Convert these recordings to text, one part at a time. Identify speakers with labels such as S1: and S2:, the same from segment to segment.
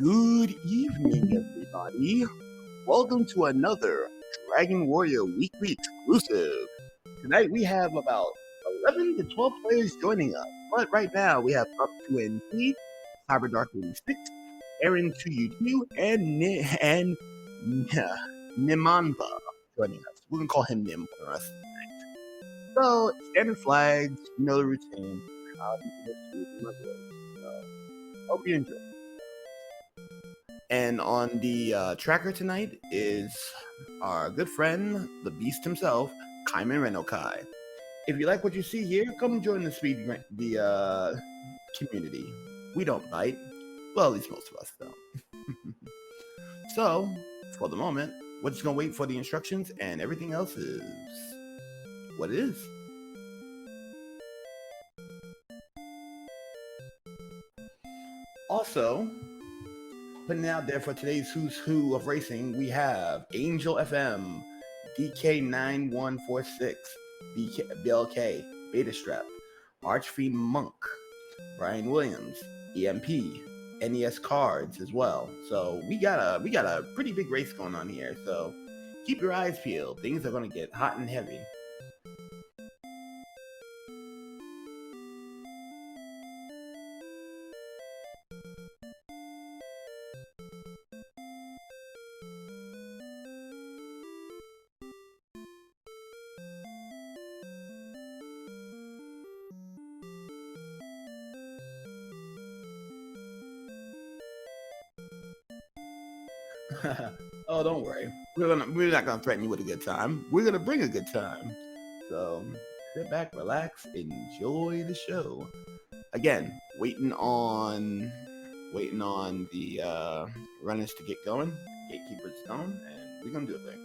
S1: Good evening, everybody. Welcome to another Dragon Warrior Weekly exclusive. Tonight we have about 11 to 12 players joining us, but right now we have up to NT, Cyberdark 86, Aaron 2U2, and Nimanba joining us. We're gonna call him Nim for the rest of the night. So, standard flags, you know the routine. Hope you enjoy. And on the tracker tonight is our good friend, the beast himself, Kaiman Renokai. If you like what you see here, come join the community. We don't bite. Well, at least most of us don't. So, for the moment, we're just going to wait for the instructions, and everything else is what it is. Also, putting it out there for today's Who's Who of Racing, we have Angel FM, DK9146, BLK, Beta Strap, Archfiend Monk, Brian Williams, EMP, NES Cards as well. So we got a pretty big race going on here. So keep your eyes peeled. Things are gonna get hot and heavy. Oh, don't worry. We're not gonna threaten you with a good time. We're gonna bring a good time. So sit back, relax, enjoy the show. Again, waiting on the runners to get going, gatekeepers going, and we're gonna do a thing.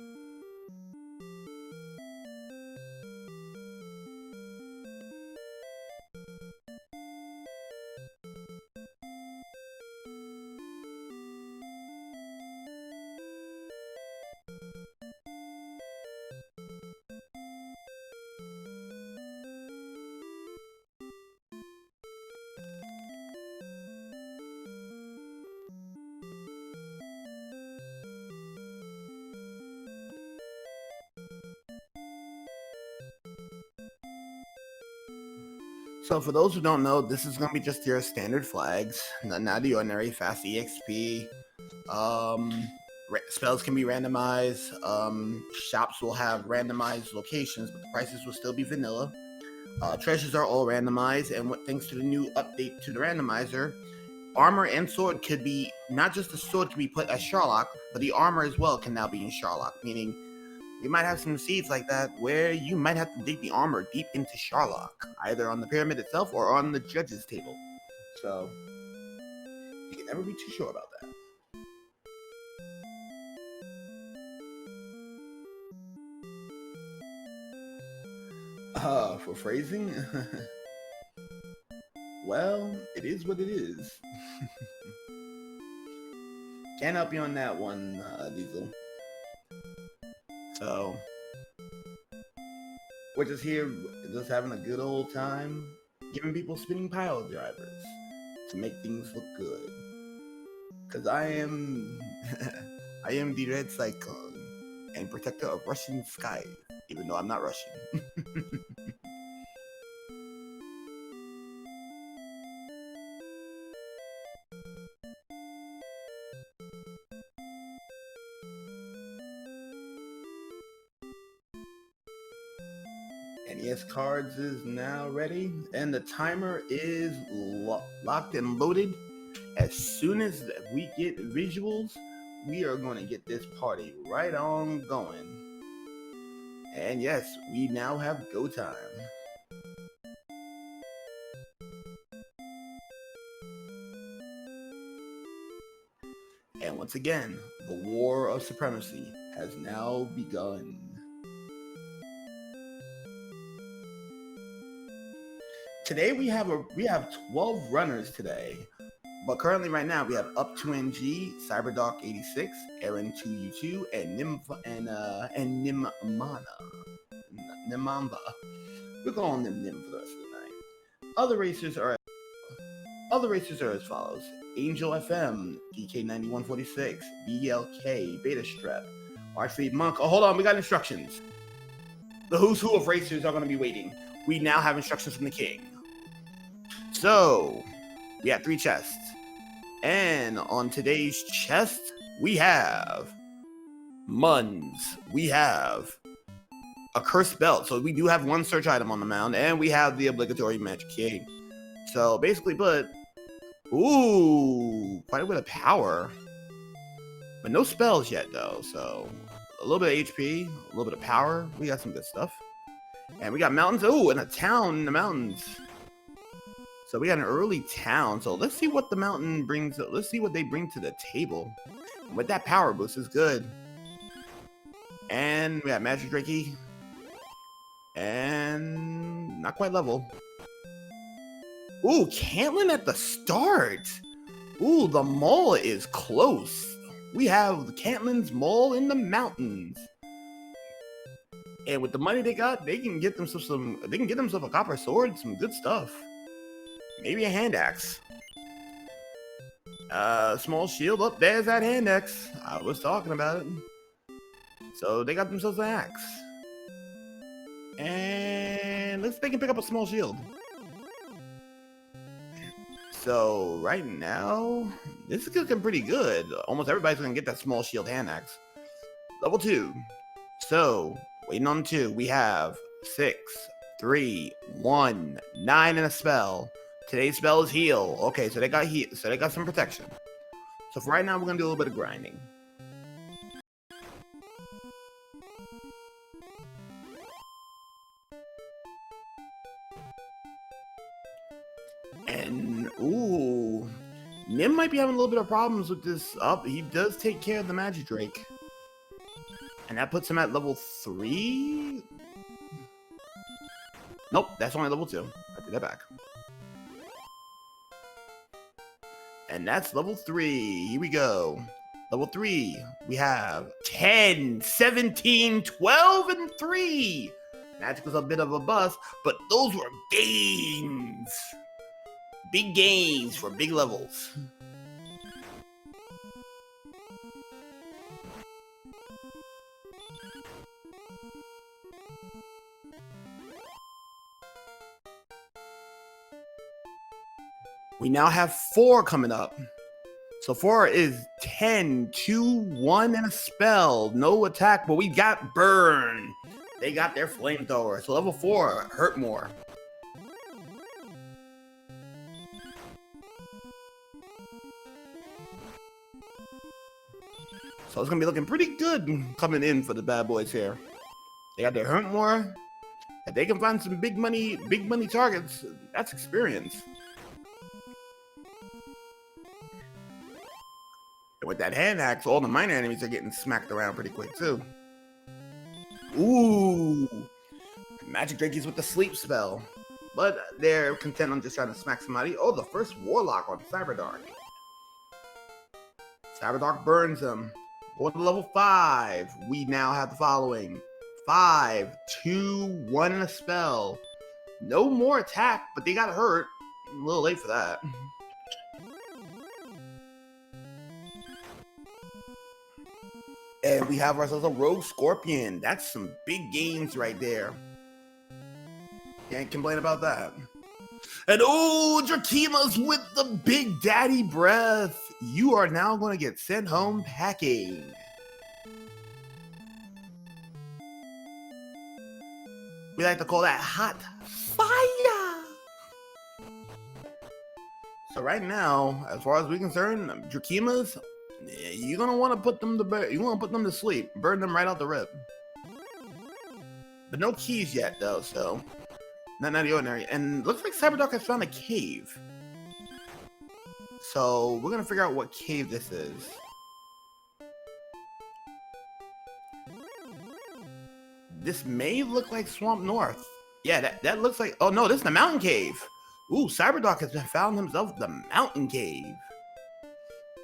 S1: So for those who don't know, this is going to be just your standard flags, not the ordinary fast EXP. Spells can be randomized. Shops will have randomized locations, but the prices will still be vanilla. Treasures are all randomized, and thanks to the new update to the randomizer, armor and sword could be, not just the sword can be put as Sherlock, but the armor as well can now be in Sherlock, meaning you might have some seeds like that where you might have to dig the armor deep into Sherlock, either on the pyramid itself or on the judge's table. So, you can never be too sure about that. For phrasing? Well, it is what it is. Can't help you on that one, Diesel. So, we're just here, just having a good old time, giving people spinning pile drivers to make things look good. Cause I am the Red Cyclone and protector of Russian skies, even though I'm not Russian. NES Cards is now ready, and the timer is locked and loaded. As soon as we get visuals, we are going to get this party right on going. And yes, we now have go time. And once again, the war of supremacy has now begun. Today we have 12 runners today, but currently right now we have up to NG, Cyberdark 86, Aaron 2U2, and Nimamba. We're calling them Nim for the rest of the night. Other racers are Other racers are as follows: Angel FM, DK9146, BLK, Beta Strep, Archfleet Monk. Oh, hold on, we got instructions. The who's who of racers are going to be waiting. We now have instructions from the king. So, we have 3 chests. And on today's chest, we have Muns. We have a cursed belt. So we do have 1 search item on the mound, and we have the obligatory magic key. So basically, but ooh, quite a bit of power, but no spells yet though. So a little bit of HP, a little bit of power. We got some good stuff, and we got mountains. Oh, and a town in the mountains. So we got an early town. So let's see what the mountain brings. Let's see what they bring to the table. And with that power boost is good. And we got Magic Drakey. And not quite level. Ooh, Cantlin at the start. Ooh, the mall is close. We have Cantlin's Mall in the mountains. And with the money they got, they can get themselves a copper sword, some good stuff. Maybe a hand axe. Small shield. Up there's that hand axe. I was talking about it. So they got themselves an axe. And let's see if they can pick up a small shield. So right now, this is looking pretty good. Almost everybody's gonna get that small shield hand axe. Level 2. So waiting on 2, we have 6, 3, 1, 9 and a spell. Today's spell is heal. Okay, so they got heal, so they got some protection. So for right now, we're gonna do a little bit of grinding. And ooh, Nim might be having a little bit of problems with this up. He does take care of the Magic Drake, and that puts him at level 3. Nope, that's only level 2. I take that back. And that's level 3. Here we go. Level 3. We have 10, 17, 12, and 3. Magic was a bit of a bust, but those were gains. Big gains for big levels. We now have 4 coming up. So 4 is 10, 2, 1, and a spell. No attack, but we got burn. They got their flamethrower. So level 4 hurt more. So it's gonna be looking pretty good coming in for the bad boys here. They got their hurt more. If they can find some big money targets, that's experience. And with that hand axe, all the minor enemies are getting smacked around pretty quick too. Ooh, Magic Drakey's with the sleep spell, but they're content on just trying to smack somebody. Oh, the first Warlock on Cyberdark. Cyberdark burns them. Going to level 5, we now have the following: 5, 2, 1, and a spell. No more attack, but they got hurt. A little late for that. And we have ourselves a Rogue Scorpion. That's some big gains right there. Can't complain about that. And oh, Drakima's with the Big Daddy Breath. You are now going to get sent home packing. We like to call that hot fire. So right now, as far as we're concerned, Drakima's, you're gonna want to put them to bed. You want to put them to sleep, burn them right out the rip. But no keys yet, though. So not out of the ordinary. And looks like Cyberdark has found a cave. So we're gonna figure out what cave this is. This may look like Swamp North. Yeah, that looks like. Oh no, this is the Mountain Cave. Ooh, Cyberdark has found himself the Mountain Cave.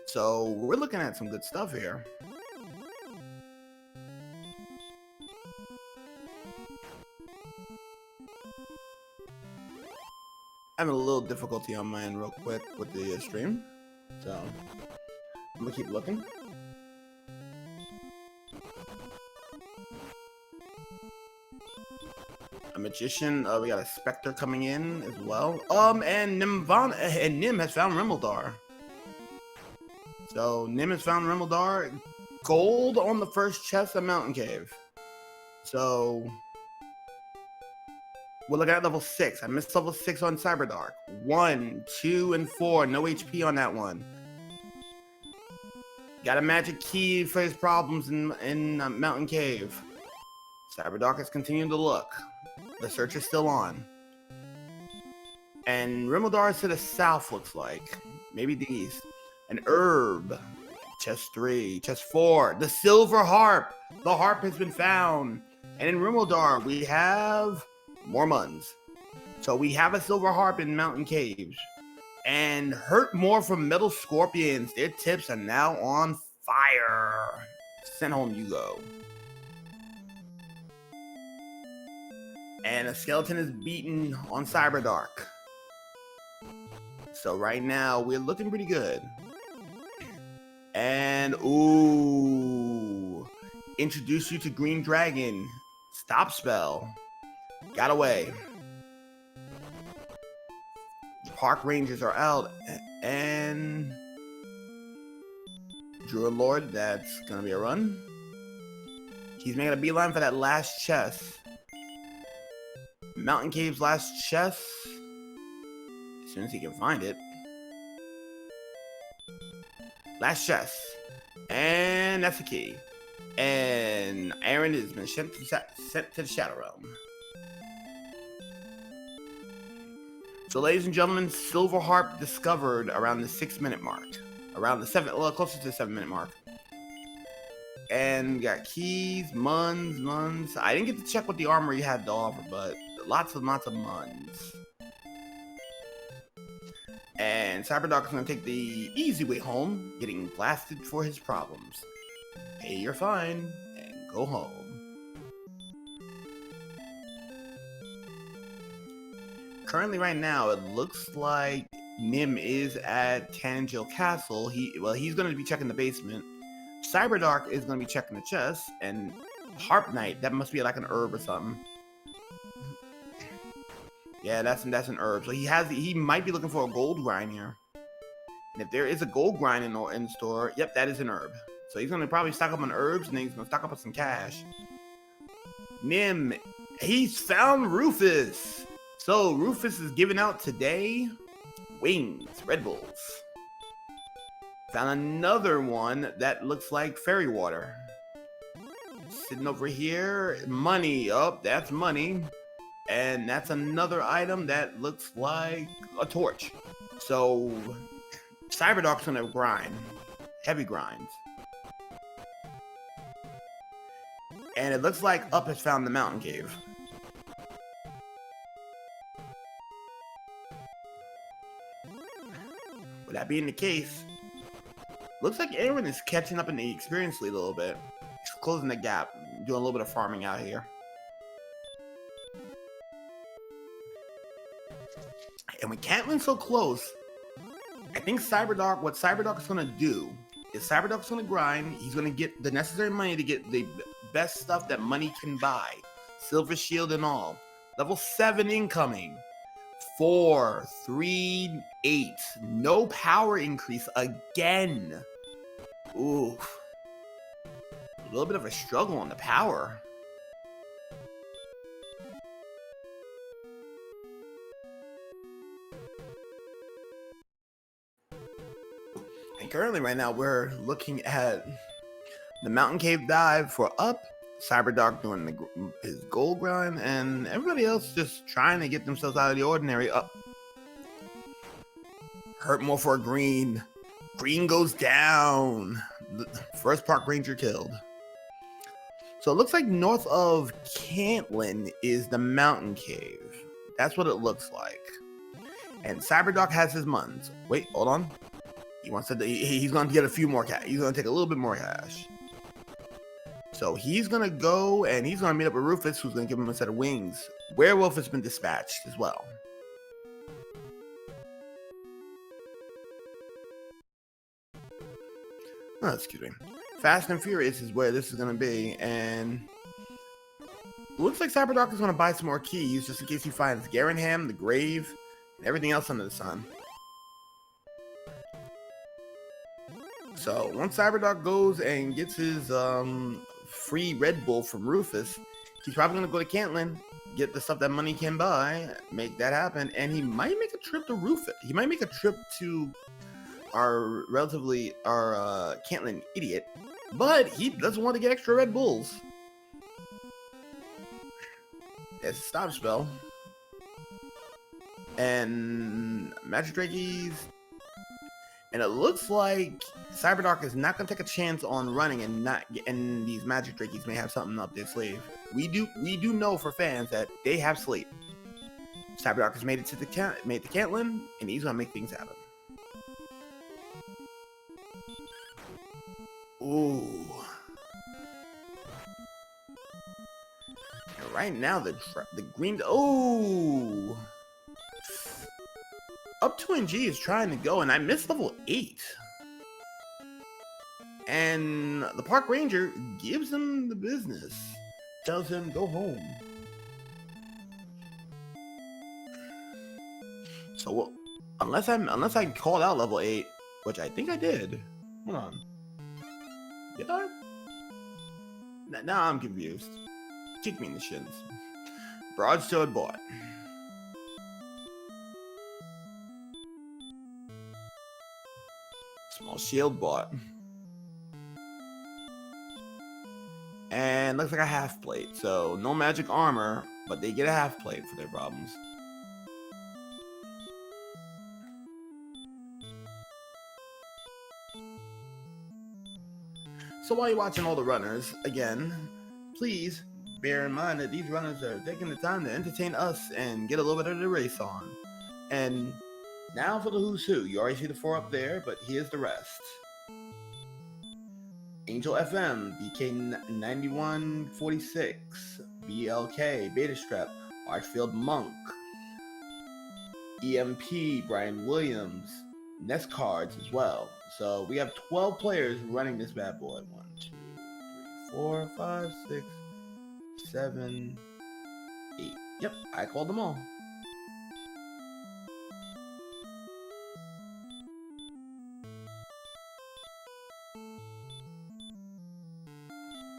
S1: So we're looking at some good stuff here. having a little difficulty on mine real quick with the stream, so I'm gonna keep looking. A magician. We got a specter coming in as well. And Nim has found Rimeldar. So Nim has found Rimeldar. Gold on the first chest of Mountain Cave. So we're looking at level 6. I missed level 6 on Cyberdark. 1, 2, and 4. No HP on that one. Got a magic key for his problems in Mountain Cave. Cyberdark is continuing to look. The search is still on. And Rimeldar is to the south, looks like. Maybe the east. An herb. Chest 3. Chest 4. The silver harp. The harp has been found. And in Rimeldar, we have more muns. So we have a silver harp in Mountain Caves. And hurt more from metal scorpions. Their tips are now on fire. Send home you go. And a skeleton is beaten on Cyberdark. So right now, we're looking pretty good. And, ooh. Introduce you to Green Dragon. Stop spell. Got away. The park rangers are out. And Druid Lord, that's gonna be a run. He's making a beeline for that last chest. Mountain Cave's last chest. As soon as he can find it. Last chest. And that's the key. And Aaron has been sent to the Shadow Realm. So, ladies and gentlemen, Silver Harp discovered around the 6-minute mark. Around the 7, well, closer to the 7-minute mark. And we got keys, muns. I didn't get to check what the armory had to offer, but lots of muns. And Cyberdark is going to take the easy way home, getting blasted for his problems. Pay your fine and go home. Currently, right now, it looks like Nim is at Tangel Castle. He's going to be checking the basement. Cyberdark is going to be checking the chest, and Harp Knight, that must be like an herb or something. Yeah, that's an herb. So he might be looking for a gold grind here. And if there is a gold grind in the store, yep, that is an herb. So he's gonna probably stock up on herbs, and then he's gonna stock up on some cash. Nim, he's found Rufus. So Rufus is giving out today wings, Red Bulls. Found another one that looks like fairy water. Sitting over here, money. Oh, that's money. And that's another item that looks like a torch. So, Cyberdark's gonna grind. Heavy grinds. And it looks like Up has found the Mountain Cave. With that being the case, looks like Aaron is catching up in the experience lead a little bit. He's closing the gap, doing a little bit of farming out here. And with Caitlyn so close, I think what Cyberdark is going to do is Cyberdark's going to grind. He's going to get the necessary money to get the best stuff that money can buy. Silver shield and all. Level 7 incoming. 4, 3, 8. No power increase again. Ooh. A little bit of a struggle on the power. Currently, right now, we're looking at the Mountain Cave dive for Up, Cyberdark doing his gold grind, and everybody else just trying to get themselves out of the ordinary. Up. Hurt more for Green. Green goes down. The first park ranger killed. So it looks like north of Caitlyn is the Mountain Cave. That's what it looks like. And Cyberdark has his muns. Wait, hold on. He wants to. He's going to get a few more cash. He's going to take a little bit more cash. So he's going to go and he's going to meet up with Rufus, who's going to give him a set of wings. Werewolf has been dispatched as well. Oh, excuse me. Fast and Furious is where this is going to be, and looks like Cyberdoc is going to buy some more keys just in case he finds Garen, the grave, and everything else under the sun. So once Cyberdoc goes and gets his free Red Bull from Rufus, he's probably going to go to Cantlin, get the stuff that money can buy, make that happen, and he might make a trip to Rufus. He might make a trip to our Cantlin idiot, but he doesn't want to get extra Red Bulls. There's a stop spell. And Magic Drakeys. And it looks like Cyberdoc is not going to take a chance on running and these Magic Drakeys may have something up their sleeve. We do know for fans that they have sleep. Cyberdoc has made it to the Cantlin, and he's going to make things happen. Ooh. And right now the green. Oh. Up 2NG is trying to go, and I missed level 8. And the park ranger gives him the business. Tells him go home. So unless I called out level 8, which I think I did. Hold on. Did I? Now I'm confused. Kick me in the shins. Broadsword bought. Small shield bought. And looks like a half plate. So no magic armor, but they get a half plate for their problems. So while you're watching all the runners, again, please bear in mind that these runners are taking the time to entertain us and get a little bit of the race on. And now for the who's who. You already see the 4 up there, but here's the rest. Angel FM, DK9146, BLK, Beta Strap, Archfield Monk, EMP, Brian Williams, Nest Cards as well. So we have 12 players running this bad boy. 1, 2, 3, 4, 5, 6, 7, 8. Yep, I called them all.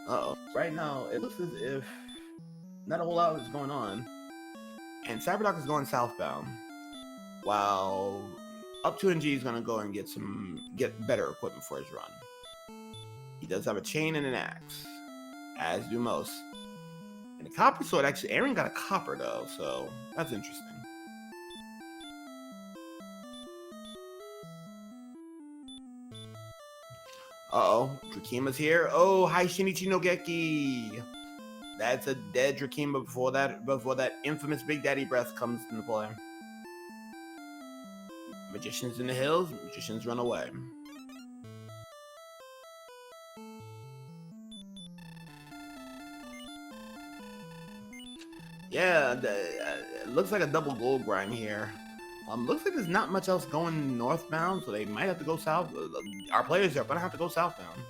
S1: Uh-oh. Right now, it looks as if not a whole lot is going on. And Cyberdoc is going southbound. While Up 2NG is going to go and get better equipment for his run. He does have a chain and an axe. As do most. And the copper sword, actually, Aaron got a copper though, so that's interesting. Uh-oh, Drakima's here. Oh, hi Shinichi no Geki. That's a dead Drakima before that infamous Big Daddy breath comes into play. Magicians in the hills, magicians run away. Yeah, it looks like a double gold grind here. Looks like there's not much else going northbound, so they might have to go south. Our players are gonna have to go southbound.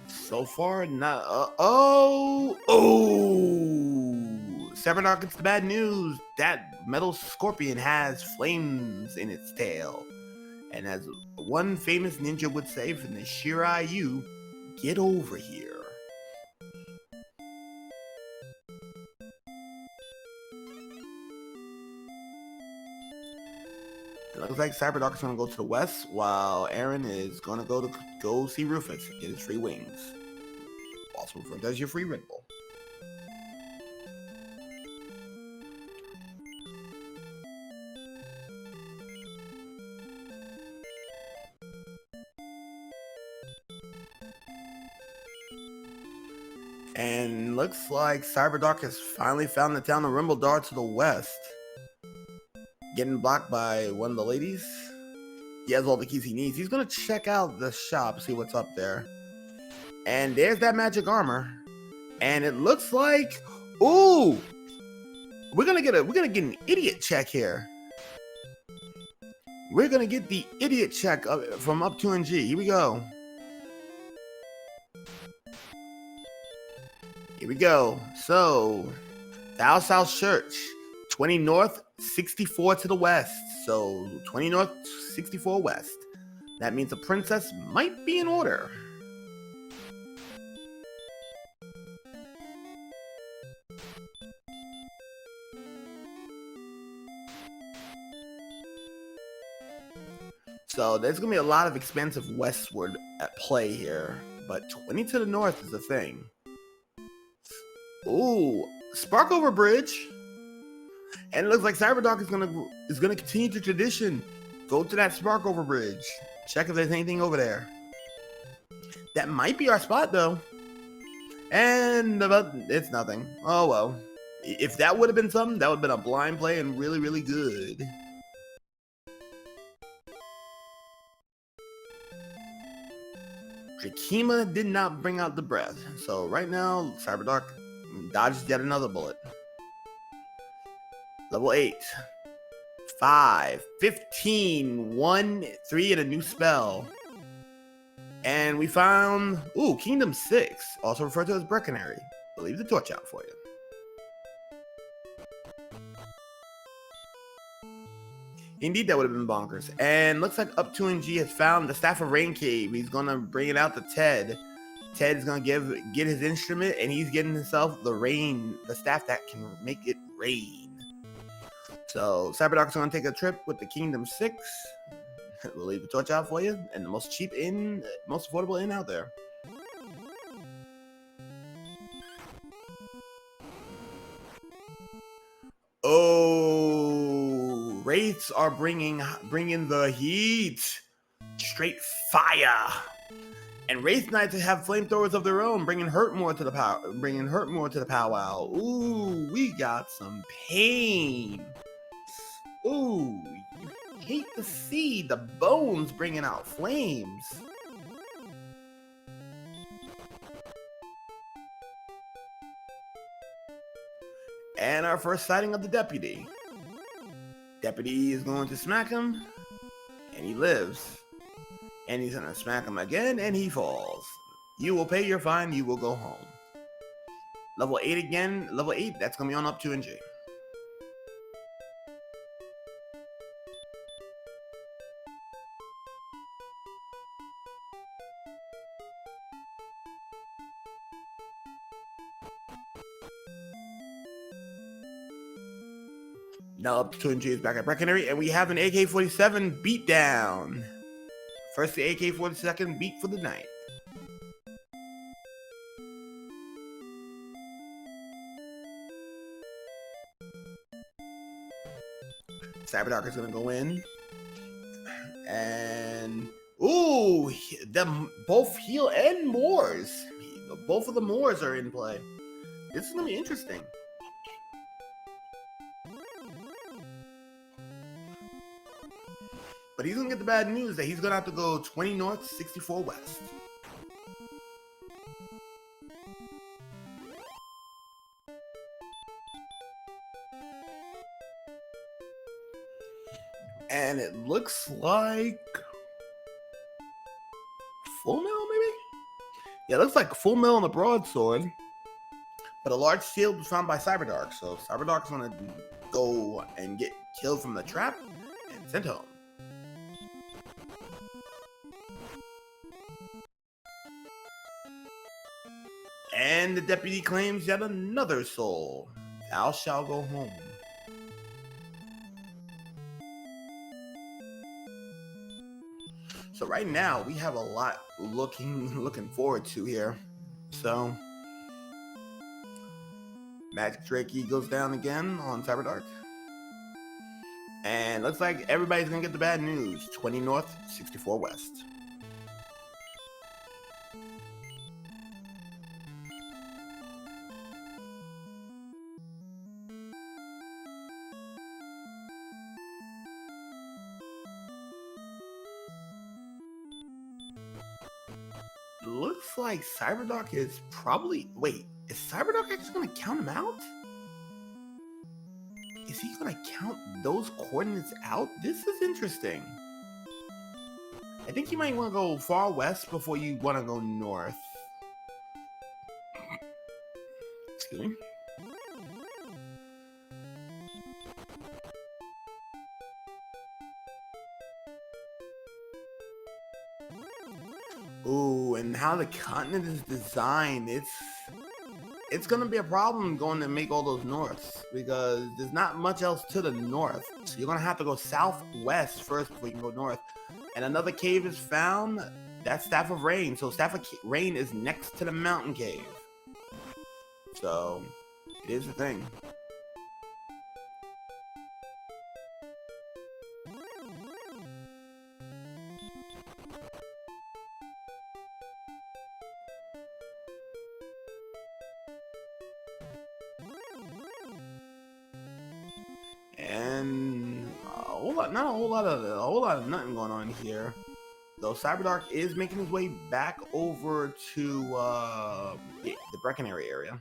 S1: So far, not. Cyberdoc gets the bad news. That metal scorpion has flames in its tail. And as one famous ninja would say from the Shiryu, get over here. It looks like Cyberdoc is going to go to the west, while Aaron is going to go see Rufus, get his free wings. Also referred to as your free Red Bull. And looks like Cyberdoc has finally found the town of Rimbledar to the west. Getting blocked by one of the ladies. He has all the keys he needs. He's going to check out the shop, see what's up there. And there's that magic armor. And it looks like, Ooh, we're gonna get an idiot check here. We're gonna get the idiot check from up 2NG. Here we go. Here we go. So, Thou South Church, 20 north, 64 to the west. So, 20 north, 64 west. That means the princess might be in order. So there's going to be a lot of expensive westward at play here. But 20 to the north is the thing. Ooh, Sparkover Bridge. And it looks like Cyberdock is gonna continue the tradition. Go to that Sparkover Bridge. Check if there's anything over there. That might be our spot though. And it's nothing. Oh well. If that would have been something, that would have been a blind play and really, really good. Drakima did not bring out the breath. So right now, Cyberdock dodges yet another bullet. Level 8. 5, 15, 1, 3, and a new spell. And we found, ooh, Kingdom 6, also referred to as Breckenary. We'll leave the torch out for you. Indeed, that would have been bonkers. And looks like Up 2NG has found the Staff of Rain Cave. He's gonna bring it out to Ted. Ted's gonna get his instrument, and he's getting himself the staff that can make it rain. So Cyberdock's gonna take a trip with the Kingdom 6. We'll leave the torch out for you, and the most cheap inn, most affordable inn out there. Oh, Wraiths are bringing the heat, straight fire, and Wraith Knights have flamethrowers of their own, bringing hurt more to the powwow. Ooh, we got some pain. Ooh, you hate to see the bones bringing out flames. And our first sighting of the deputy. Deputy is going to smack him, and he lives. And he's gonna smack him again, and he falls. You will pay your fine, you will go home. Level 8 again, level 8, that's gonna be on Up 2NG. Now Up 2NG is back at Breckenary, and we have an AK-47 beatdown. First the AK-47 beat for the night. Cyberdock is gonna go in, and ooh, them both heal and Moors. Both of the Moors are in play. This is gonna be interesting. But he's gonna get the bad news that he's gonna have to go 20 north, 64 west. And it looks like full mill, maybe? Yeah, it looks like full mill on the broadsword. But a large shield was found by Cyberdock, so Cyberdock's gonna go and get killed from the trap and sent home. And the deputy claims yet another soul. Thou shalt go home. So right now we have a lot looking forward to here. So Magic Drakey goes down again on Cyberdock. And looks like everybody's gonna get the bad news. 20 north, 64 west. Looks like Cyberdock is probably... Wait, is Is Cyberdark actually gonna count him out? Is he gonna count those coordinates out? This is interesting. I think you might want to go far west before you want to go north. Excuse me. Ooh, and how the continent is designed, it's gonna be a problem going to make all those norths because there's not much else to the north. So you're gonna have to go southwest first before you can go north. And another cave is found. That's Staff of Rain. So Staff of Rain is next to the mountain cave. So it is a thing. And not a whole lot of nothing going on here. Though Cyberdark is making his way back over to the Breckenary area.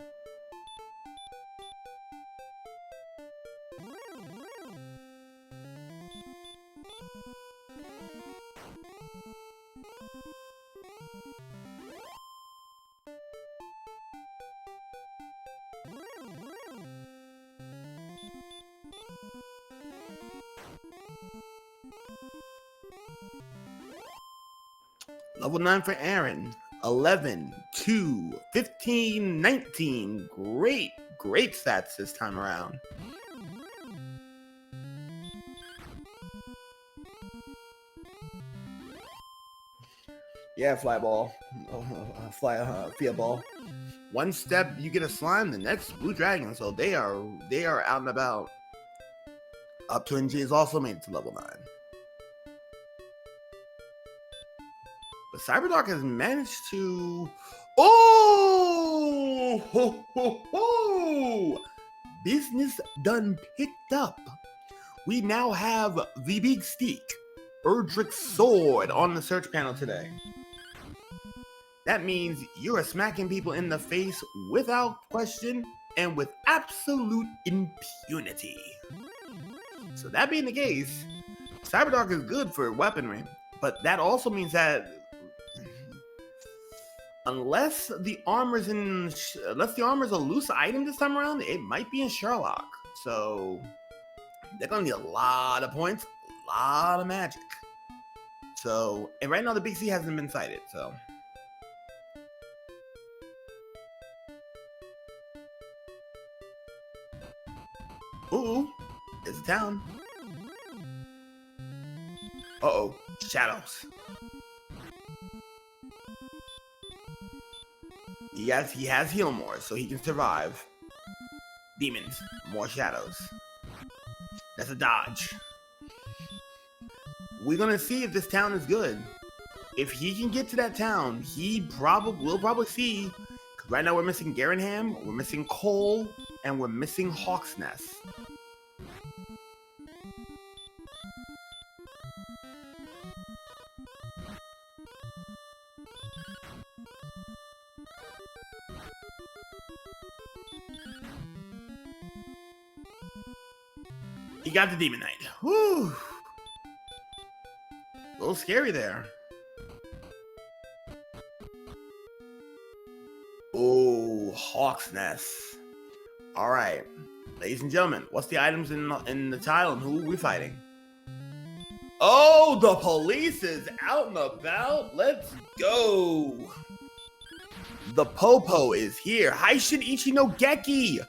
S1: Level 9 for Aaron. 11, 2, 15, 19. Great stats this time around. Yeah, fly ball. Fia ball. One step, you get a slime, the next blue dragon. So they are out and about. Up to NG is also made it to level 9. But Cyberdark has managed to... Oh! Ho, ho, ho! Business done picked up. We now have the Big Steak, Erdrick's Sword, on the search panel today. That means you are smacking people in the face without question and with absolute impunity. So that being the case, Cyberdark is good for weaponry, but that also means that unless the armor's a loose item this time around, it might be in Sherlock. So they're gonna need a lot of points, a lot of magic. So, and right now the Big C hasn't been sighted, so. Ooh, it's a town. Uh-oh, shadows. He has heal more, so he can survive. Demons, more shadows. That's a dodge. We're gonna see if this town is good. If he can get to that town, we'll probably see. Cause right now we're missing Garenham, we're missing Cole, and we're missing Hawk's Nest. He got the Demon Knight. Whew. A little scary there. Oh, Hawk's Nest. All right, ladies and gentlemen, what's the items in the tile and who are we fighting? Oh, the police is out and about. Let's go. The Popo is here. Haishin Ichino Geki.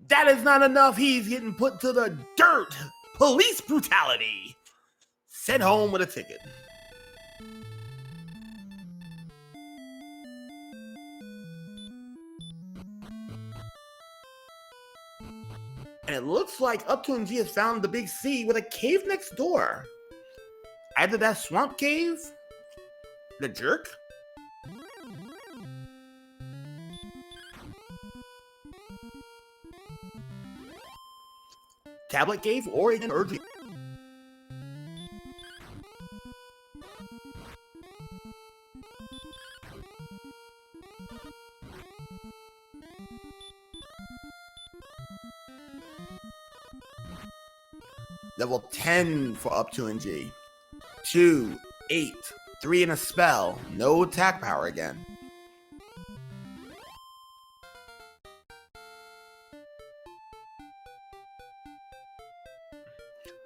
S1: That is not enough. He's getting put to the dirt. Police brutality. Sent home with a ticket. And it looks like Up2MG has found the Big C with a cave next door. Either that swamp cave, the jerk, tablet cave, or even urgent. Level 10 for up 2 and G. 2, 8, 3 in a spell. No attack power again.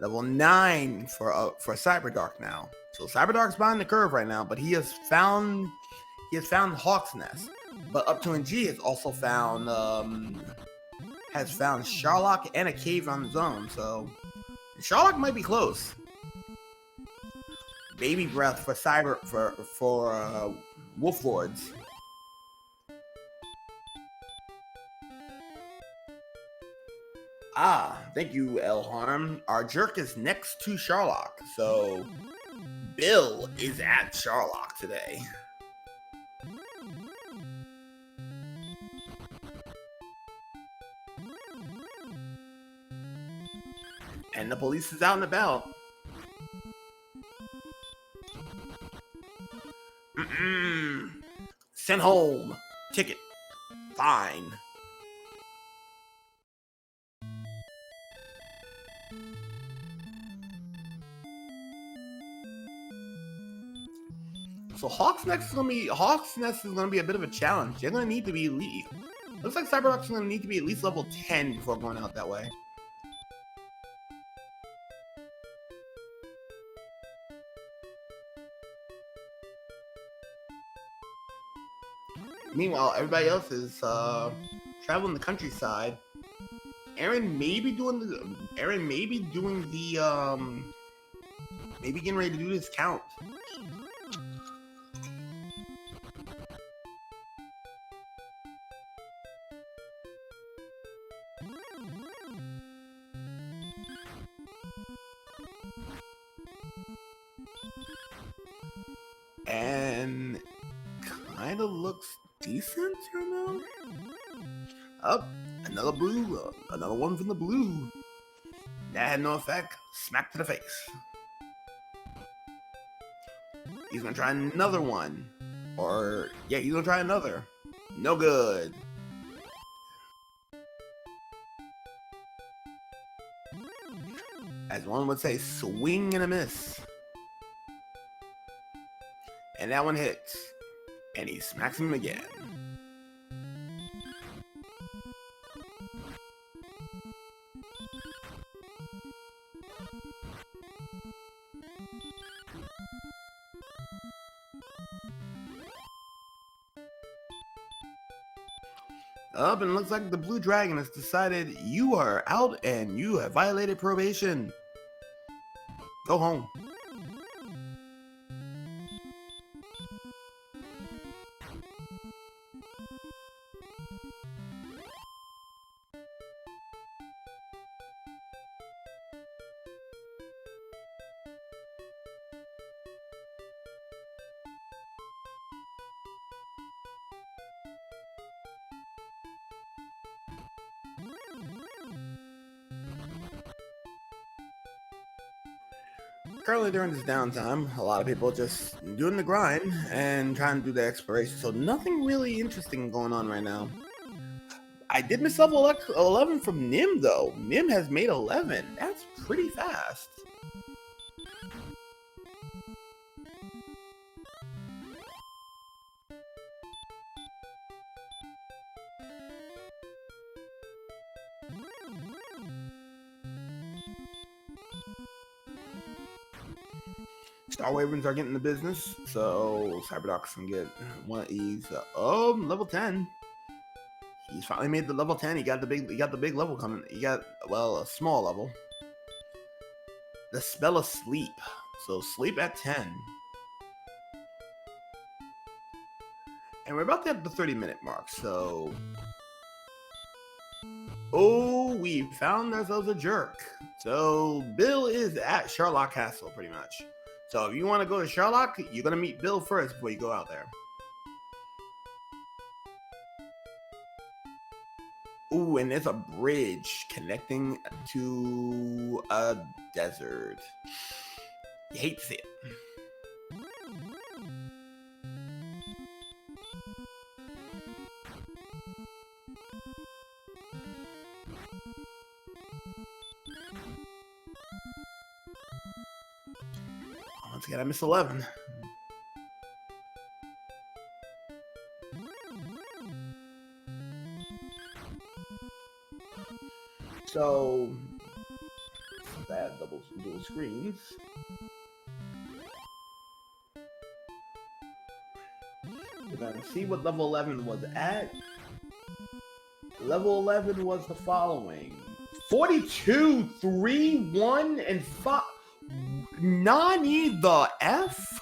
S1: Level 9 for Cyberdark now. So Cyberdark's behind the curve right now, but he has found Hawk's Nest. But up 2 and G has also found Sharlock and a cave on his own. So Sharlock might be close. Baby breath for Wolf Lords. Ah, thank you, El Harm. Our jerk is next to Sharlock, so Bill is at Sharlock today. And the police is out and about. Sent home. Ticket. Fine. So Hawk's Nest is gonna be a bit of a challenge. They're gonna need to be elite. Looks like Cyberdark's gonna need to be at least level 10 before going out that way. Meanwhile, everybody else is traveling the countryside. Aaron may be doing maybe getting ready to do this count. And kind of looks decent right now. Up, another blue, another one from the blue. That had no effect. Smack to the face. He's gonna try another one. Or, yeah, he's gonna try another. No good. As one would say, swing and a miss. And that one hits. And he smacks him again. Up, and it looks like the blue dragon has decided you are out and you have violated probation. Go home. Currently during this downtime, a lot of people just doing the grind and trying to do the exploration, so nothing really interesting going on right now. I did miss level 11 from Nim though. Nim has made 11. That's pretty fast. Star Wyverns are getting the business, so Cyberdocs can get one of these. Level 10. He's finally made the level 10. He got the big level coming. He got, well, a small level. The spell of sleep. So sleep at 10. And we're about to hit the 30-minute mark, so we found ourselves a jerk. So Bill is at Sharlock Castle, pretty much. So if you want to go to Sharlock, you're going to meet Bill first before you go out there. Ooh, and there's a bridge connecting to a desert. You hate to see it. Once again, I missed 11. So, bad dual screens. We're gonna see what level 11 was at. Level 11 was the following: 42, 3, 1, and 5. Nani the F?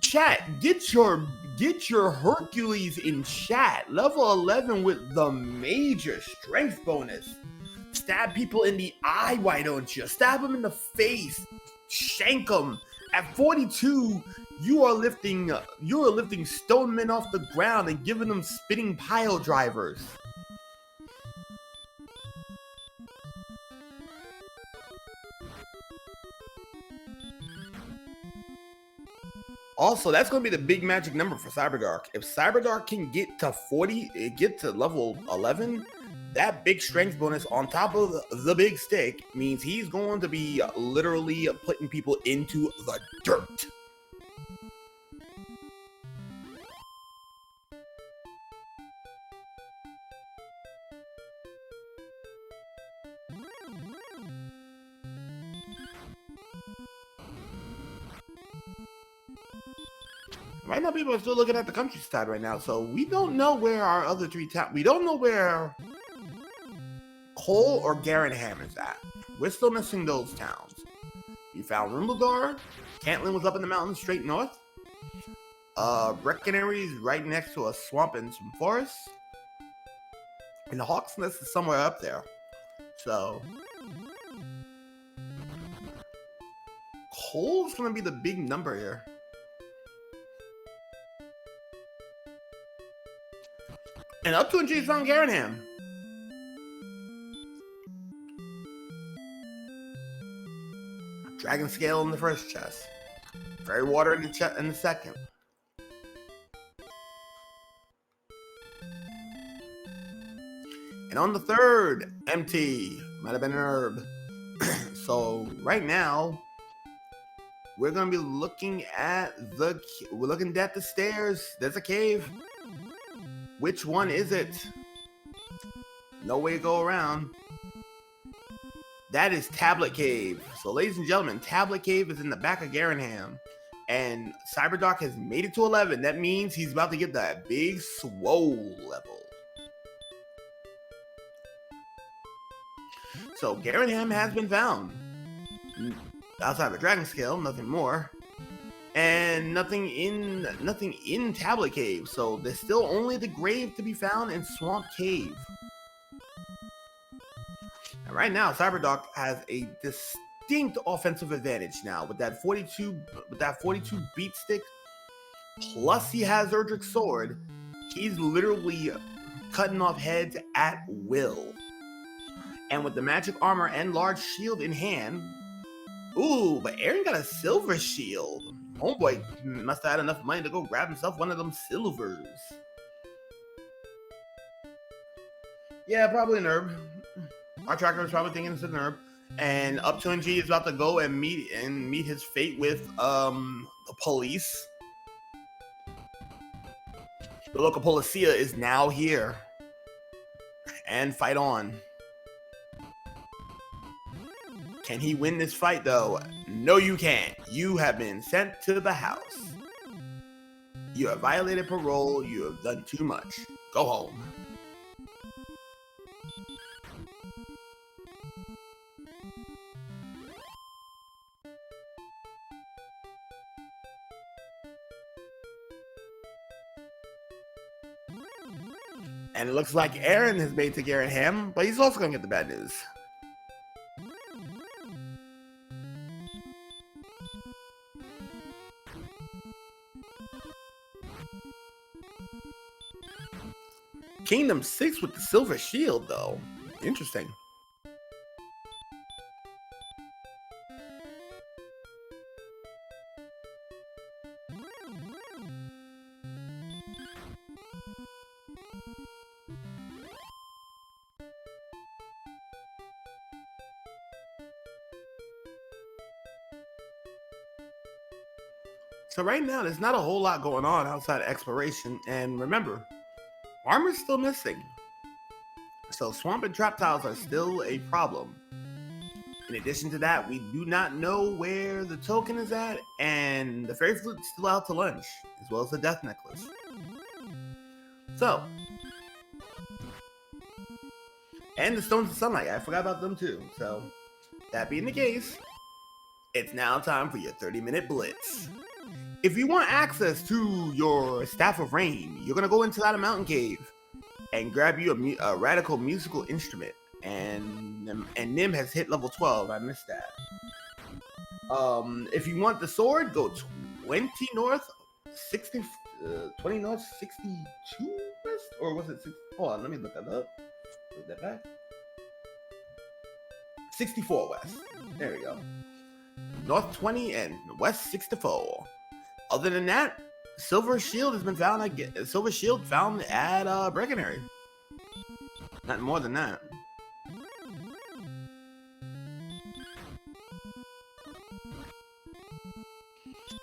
S1: Chat, get your Hercules in chat. Level 11 with the major strength bonus. Stab people in the eye, why don't you? Stab them in the face. Shank them. At 42, you are lifting stone men off the ground and giving them spinning pile drivers. Also, that's going to be the big magic number for CyberDark. If CyberDark can get to level 11, that big strength bonus on top of the big stick means he's going to be literally putting people into the dirt. Right now, people are still looking at the countryside right now, so we don't know where our other three towns. We don't know where Cole or Garen is at. We're still missing those towns. We found Rumbledore. Cantlin was up in the mountains straight north. Breckenary is right next to a swamp and some forests. And the Hawk's Nest is somewhere up there. So Cole's gonna be the big number here. And up to and G's found Garen. Dragon Scale in the first chest. Fairy Water in the second. And on the third, empty. Might have been an herb. So right now, we're gonna be looking at the stairs. There's a cave. Which one is it? No way to go around. That is Tablet Cave. So ladies and gentlemen, Tablet Cave is in the back of Garen. And CyberDark has made it to 11. That means he's about to get that big swole level. So Garen has been found. Outside of a dragon scale, nothing more. And nothing in Tablet Cave. So there's still only the grave to be found in Swamp Cave. And right now, CyberDark has a distinct offensive advantage now with that 42 beat stick. Plus he has Erdrick's sword. He's literally cutting off heads at will. And with the magic armor and large shield in hand. Ooh, but Aaron got a silver shield. Homeboy must have had enough money to go grab himself one of them silvers. Yeah, probably an herb. Our tracker is probably thinking it's an herb. And Up to NG is about to go and meet his fate with the police. The local policia is now here. And fight on. Can he win this fight, though? No, you can't. You have been sent to the house. You have violated parole. You have done too much. Go home. And it looks like Aaron has made to Garen, but he's also going to get the bad news. Kingdom 6 with the silver shield, though. Interesting. So right now, there's not a whole lot going on outside of exploration. And remember, armor's still missing. So swamp and trap tiles are still a problem. In addition to that, we do not know where the token is at, and the fairy flute's still out to lunch, as well as the death necklace. So, and the stones of sunlight, I forgot about them too. So, that being the case, it's now time for your 30-minute blitz. If you want access to your Staff of Rain, you're gonna go inside a mountain cave and grab you a radical musical instrument. And Nim has hit level 12. I missed that. If you want the sword, go 20 north, 60, 20 north, 62 west, or was it 60? Hold on, let me look that up. Put that back. 64 west. There we go. North 20 and west 64. Other than that, silver shield has been found. Silver shield found at Breckenary. Not more than that.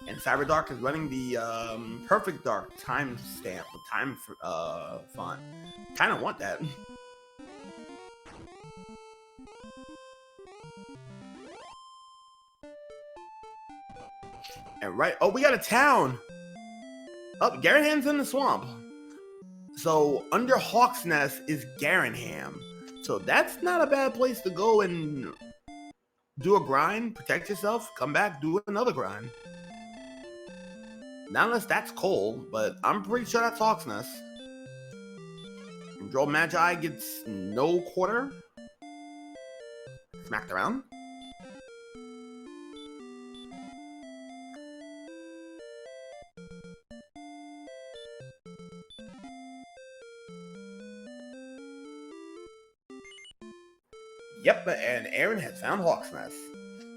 S1: And Cyberdark is running the Perfect Dark timestamp with time font. Kind of want that. And right, oh, we got a town. Oh, Garenham's in the swamp. So under Hawk's Nest is Garenham. So that's not a bad place to go and do a grind, protect yourself, come back, do another grind. Not unless that's Cole, but I'm pretty sure that's Hawk's Nest. Droll Magi gets no quarter. Smacked around. Yep, and Aaron has found Hawk's Nest.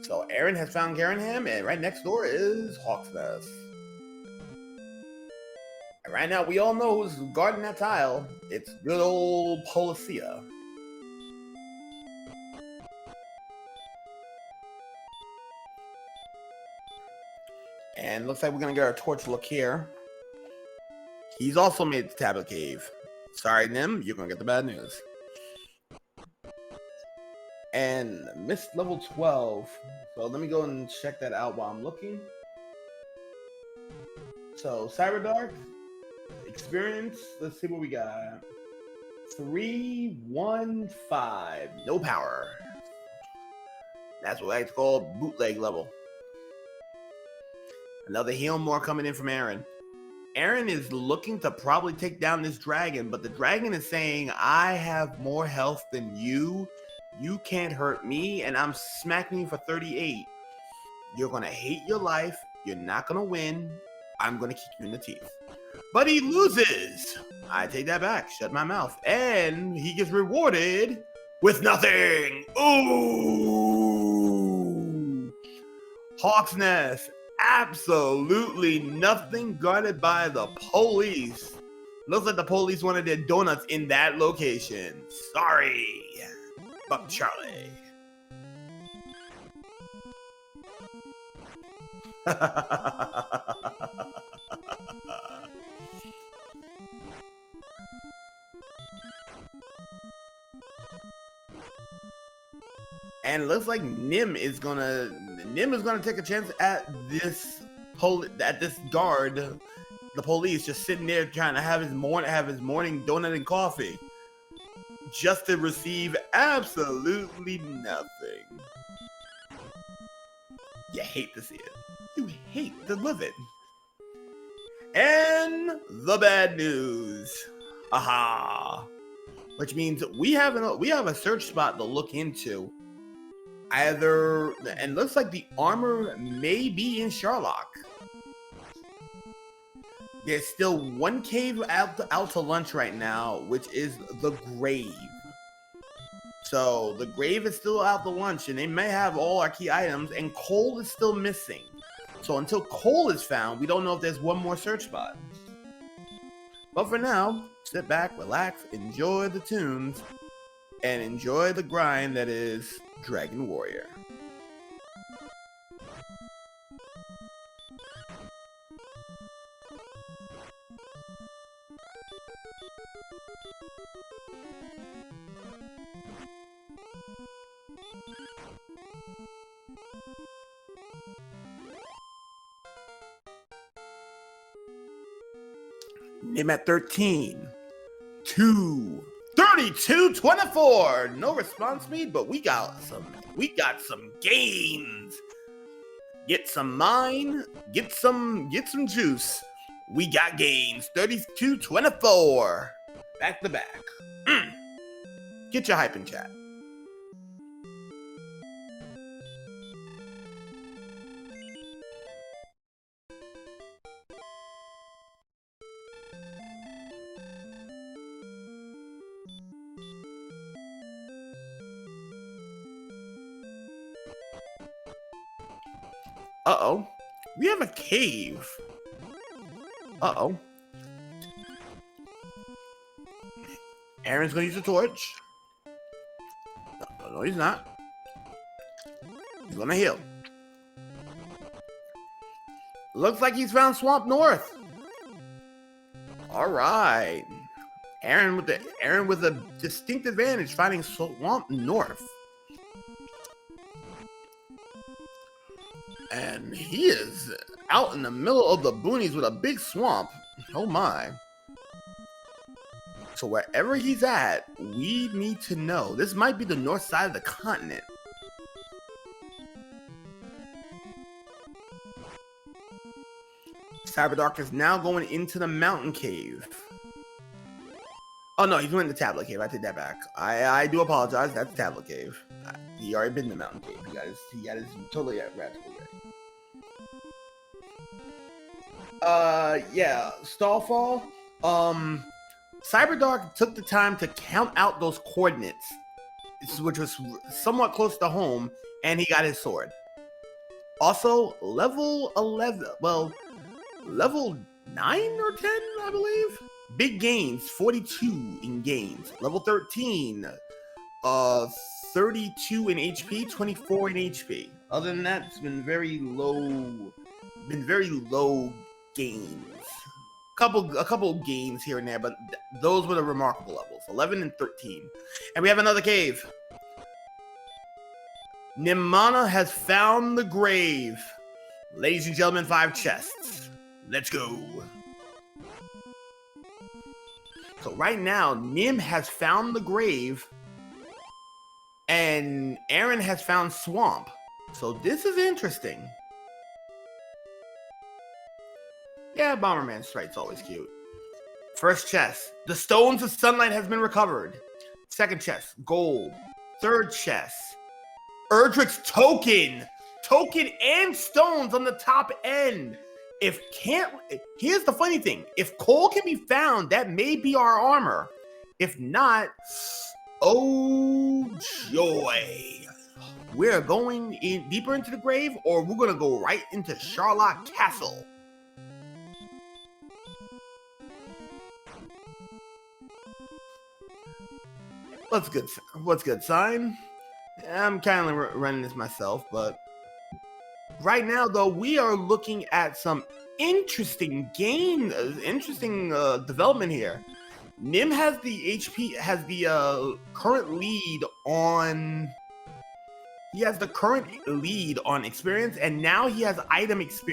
S1: So Aaron has found Garenham, and right next door is Hawk's Nest. And right now, we all know who's guarding that tile. It's good old Policia. And looks like we're gonna get our torch look here. He's also made the Tablet Cave. Sorry, Nim, you're gonna get the bad news. And missed level 12. So let me go and check that out while I'm looking. So Cyberdark experience. Let's see what we got. 315. No power. That's what I like to call bootleg level. Another heal more coming in from Aaron. Aaron is looking to probably take down this dragon, but the dragon is saying, I have more health than you. You can't hurt me, and I'm smacking you for 38. You're going to hate your life. You're not going to win. I'm going to kick you in the teeth. But he loses. I take that back. Shut my mouth. And he gets rewarded with nothing. Ooh. Hawk's Nest. Absolutely nothing, guarded by the police. Looks like the police wanted their donuts in that location. Sorry. Buck Charlie. And it looks like Nim is gonna take a chance at this guard, the police, just sitting there trying to have his morning donut and coffee, just to receive absolutely nothing. You hate to see it. You hate to live it. And the bad news. Aha. Which means we have a search spot to look into. Either, and looks like the armor may be in Sherlock. There's still one cave out to lunch right now, which is the grave. So the grave is still out to lunch, and they may have all our key items, and coal is still missing. So until coal is found, we don't know if there's one more search spot. But for now, sit back, relax, enjoy the tunes, and enjoy the grind that is Dragon Warrior. Name at 13. 2. 32, 24. No response speed, but we got some gains. Get some mine, get some juice. We got gains. 32, 24. Back to back. Get your hype in chat. Uh-oh. We have a cave. Uh-oh. Aaron's gonna use a torch. No, he's not. He's gonna heal. Looks like he's found Swamp North. Alright. Aaron with a distinct advantage finding Swamp North. And he is out in the middle of the boonies with a big swamp. Oh my. So wherever he's at, we need to know. This might be the north side of the continent. Cyberdark is now going into the mountain cave. Oh no, he's going to the tablet cave. I take that back. I do apologize. That's the tablet cave. He already been in the mountain cave. He got his totally radical ready. Yeah, Stallfall. Cyberdark took the time to count out those coordinates, which was somewhat close to home, and he got his sword. Also, level 11, well, level 9 or 10, I believe. Big gains, 42 in gains. Level 13, 32 in HP, 24 in HP. Other than that, it's been very low gains. A couple gains here and there, but those were the remarkable levels, 11 and 13. And we have another cave. Nimana has found the grave. Ladies and gentlemen, 5 chests. Let's go. So right now, Nim has found the grave, and Aaron has found Swamp. So this is interesting. Yeah, Bomberman Strike's always cute. First chest, the Stones of Sunlight has been recovered. Second chest, gold. Third chest, Erdrick's token and stones on the top end. Here's the funny thing. If coal can be found, that may be our armor. If not, oh joy. We're going in deeper into the grave, or we're going to go right into Charlotte Castle. What's good, sign? I'm kind of running this myself, but right now, though, we are looking at some interesting development here. Nim has the current lead on. He has the current lead on experience, and now he has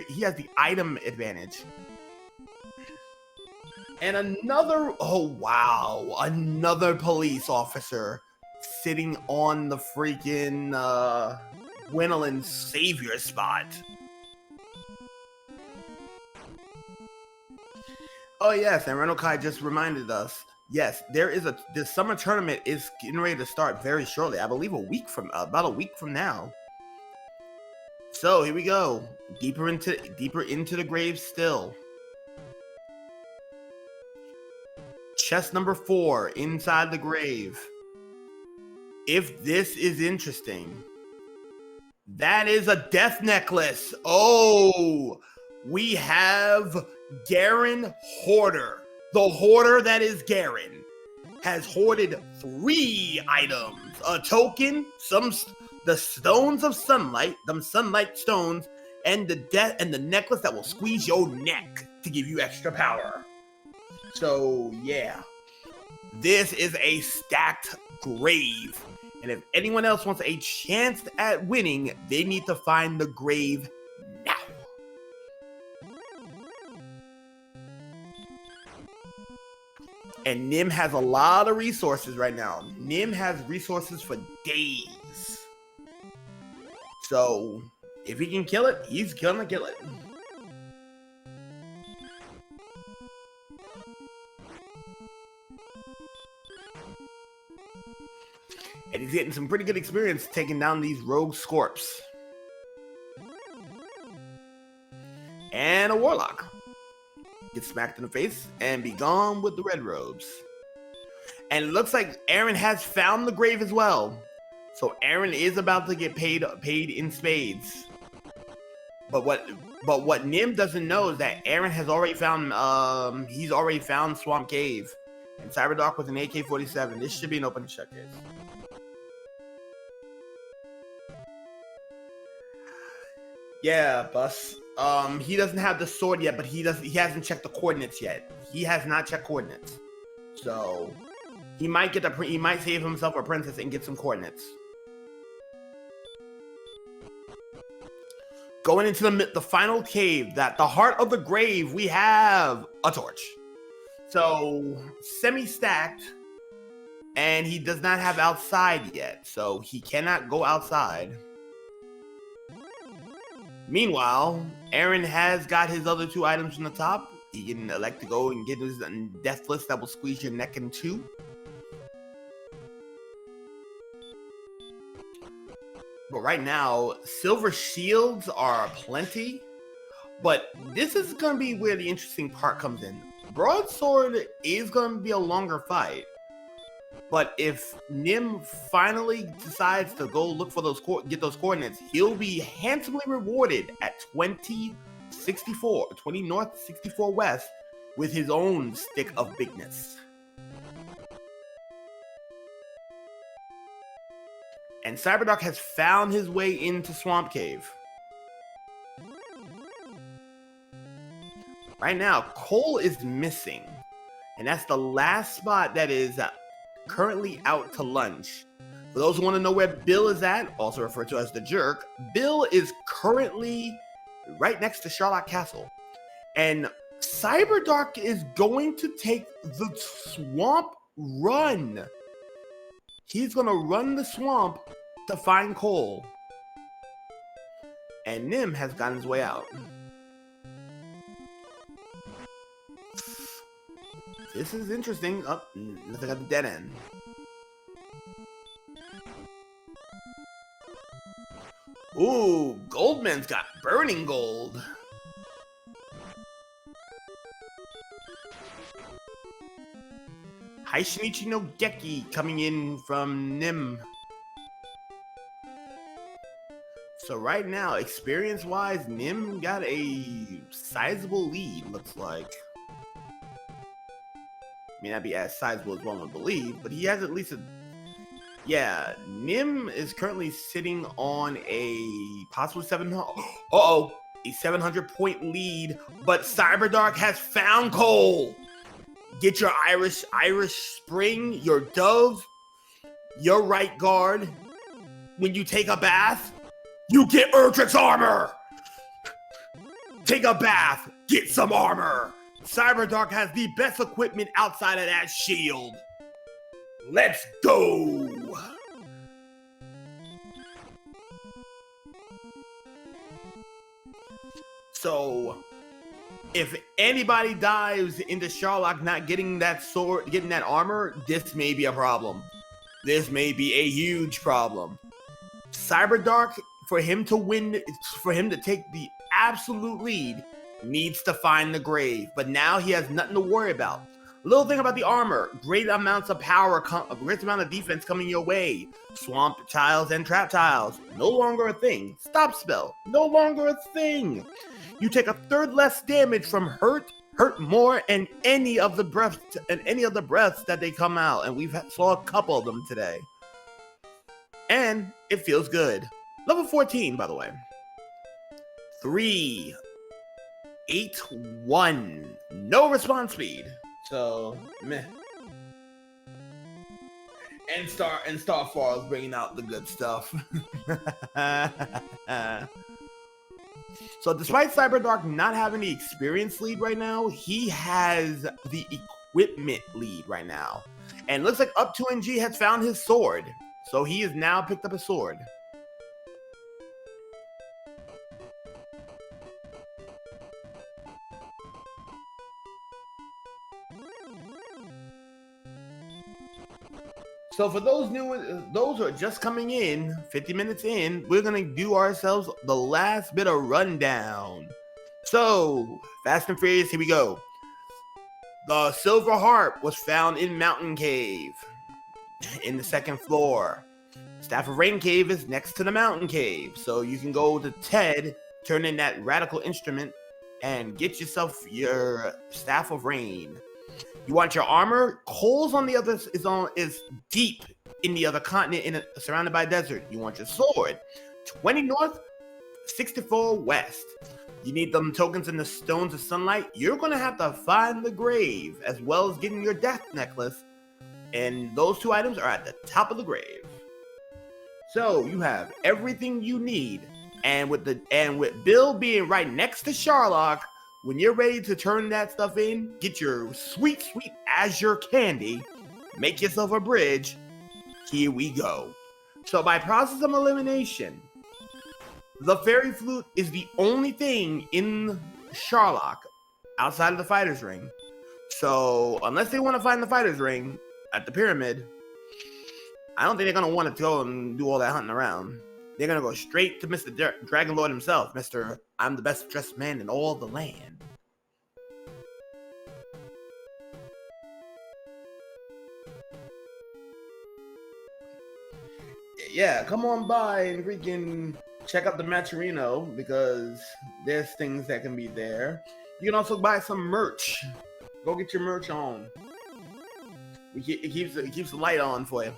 S1: He has the item advantage. And another police officer sitting on the freaking Gwendolyn savior spot. Oh yes, and Reno Kai just reminded us. Yes, this summer tournament is getting ready to start very shortly. I believe about a week from now. So here we go, deeper into the grave still. Chest number 4 inside the grave. If this is interesting, that is a death necklace. Oh, we have Garen Hoarder. The hoarder that is Garen has hoarded 3 items: a token, the stones of sunlight, them sunlight stones, and the necklace that will squeeze your neck to give you extra power. So yeah, This is a stacked grave. And if anyone else wants a chance at winning, they need to find the grave now. And Nim has a lot of resources right now. Nim has resources for days. So if he can kill it, he's gonna kill it. And he's getting some pretty good experience taking down these rogue scorps. And a warlock. Gets smacked in the face and be gone with the red robes. And it looks like Aaron has found the grave as well. So Aaron is about to get paid in spades. But what Nim doesn't know is that Aaron has already found he's already found Swamp Cave. And Cyberdark with an AK-47. This should be an open shut case. Yeah, Bus. He doesn't have the sword yet, but he hasn't checked the coordinates yet. He has not checked coordinates. So he might he might save himself a princess and get some coordinates. Going into the final cave, the heart of the grave, we have a torch. So semi-stacked, and he does not have outside yet, so he cannot go outside. Meanwhile, Aaron has got his other two items from the top. He can elect to go and get his death list that will squeeze your neck in two. But right now, silver shields are plenty. But this is going to be where the interesting part comes in. Broadsword is going to be a longer fight. But if Nim finally decides to go look for those get those coordinates, he'll be handsomely rewarded at 2064, 20 north, 64 west, with his own stick of bigness. And Cyberdark has found his way into Swamp Cave. Right now, Cole is missing, and that's the last spot that is currently out to lunch. For those who want to know where Bill is at, also referred to as the Jerk, Bill is currently right next to Charlotte Castle. And Cyberdark is going to take the swamp run. He's going to run the swamp to find Cole. And Nim has gotten his way out. This is interesting. Oh, nothing at the dead end. Ooh, Goldman's got burning gold. Hi, Shinichi no Geki coming in from Nim. So right now, experience-wise, Nim got a sizable lead, looks like. May not be as sizable as one would believe, but he has at least a... Yeah, Nim is currently sitting on a possible 700... Uh-oh! A 700-point lead, but Cyberdark has found Cole! Get your Irish Spring, your Dove, your right guard. When you take a bath, you get Erdrick's armor! Take a bath, get some armor! Cyberdark has the best equipment outside of that shield. Let's go! So, if anybody dives into Sherlock not getting that sword, getting that armor, this may be a problem. This may be a huge problem. Cyberdark, for him to win, for him to take the absolute lead, needs to find the grave, but now he has nothing to worry about. Little thing about the armor, great amounts of power, a great amount of defense coming your way. Swamp tiles and trap tiles, no longer a thing. Stop spell, no longer a thing. You take a third less damage from hurt more, and any of the breaths that they come out, and we've saw a couple of them today. And it feels good. Level 14, by the way. 3-8-1. No response speed. So, meh. And Starfall is bringing out the good stuff. So despite Cyberdark not having the experience lead right now, he has the equipment lead right now. And looks like Up 2NG has found his sword. So he has now picked up a sword. So for those who are just coming in, 50 minutes in, we're gonna do ourselves the last bit of rundown. So, Fast and Furious, here we go. The Silver Harp was found in Mountain Cave, in the second floor. Staff of Rain Cave is next to the Mountain Cave, so you can go to Ted, turn in that radical instrument, and get yourself your Staff of Rain. You want your armor? Cole's on the other is deep in the other continent, surrounded by desert. You want your sword? 20 north, 64 west. You need them tokens in the Stones of Sunlight. You're gonna have to find the grave, as well as getting your death necklace. And those two items are at the top of the grave. So you have everything you need. And with Bill being right next to Sherlock, when you're ready to turn that stuff in, get your sweet, sweet Azure candy, make yourself a bridge. Here we go. So by process of elimination, the fairy flute is the only thing in Sherlock outside of the fighter's ring. So unless they want to find the fighter's ring at the pyramid, I don't think they're going to want to go and do all that hunting around. They're going to go straight to Mr. Dragon Lord himself, Mr. I'm the best dressed man in all the land. Yeah, come on by and freaking check out the Maturino, because there's things that can be there. You can also buy some merch. Go get your merch on. It keeps the light on for you.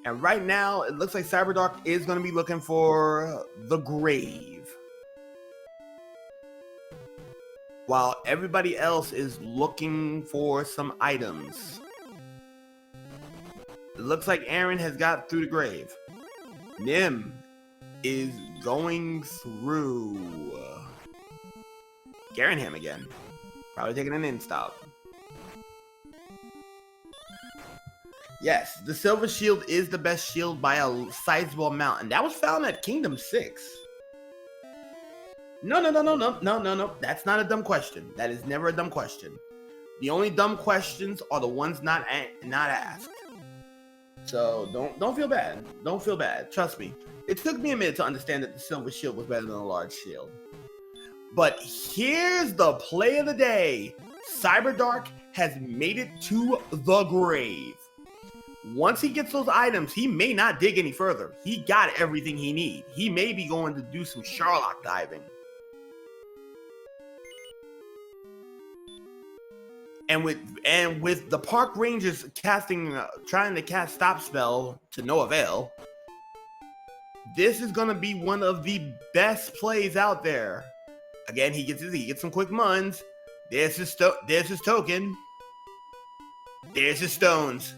S1: And right now, it looks like Cyberdark is going to be looking for the grave, while everybody else is looking for some items. It looks like Aaron has got through the grave. Nim is going through Garen again. Probably taking an in-stop. Yes, the Silver Shield is the best shield by a sizable amount, and that was found at Kingdom 6. No. That's not a dumb question. That is never a dumb question. The only dumb questions are the ones not asked. So don't feel bad. Don't feel bad. Trust me. It took me a minute to understand that the Silver Shield was better than a large shield. But here's the play of the day. Cyberdark has made it to the grave. Once he gets those items, he may not dig any further. He got everything he needs. He may be going to do some Sherlock diving. And with the park rangers trying to cast stop spell to no avail, this is gonna be one of the best plays out there. Again, he gets some quick muns. There's his token. There's his stones.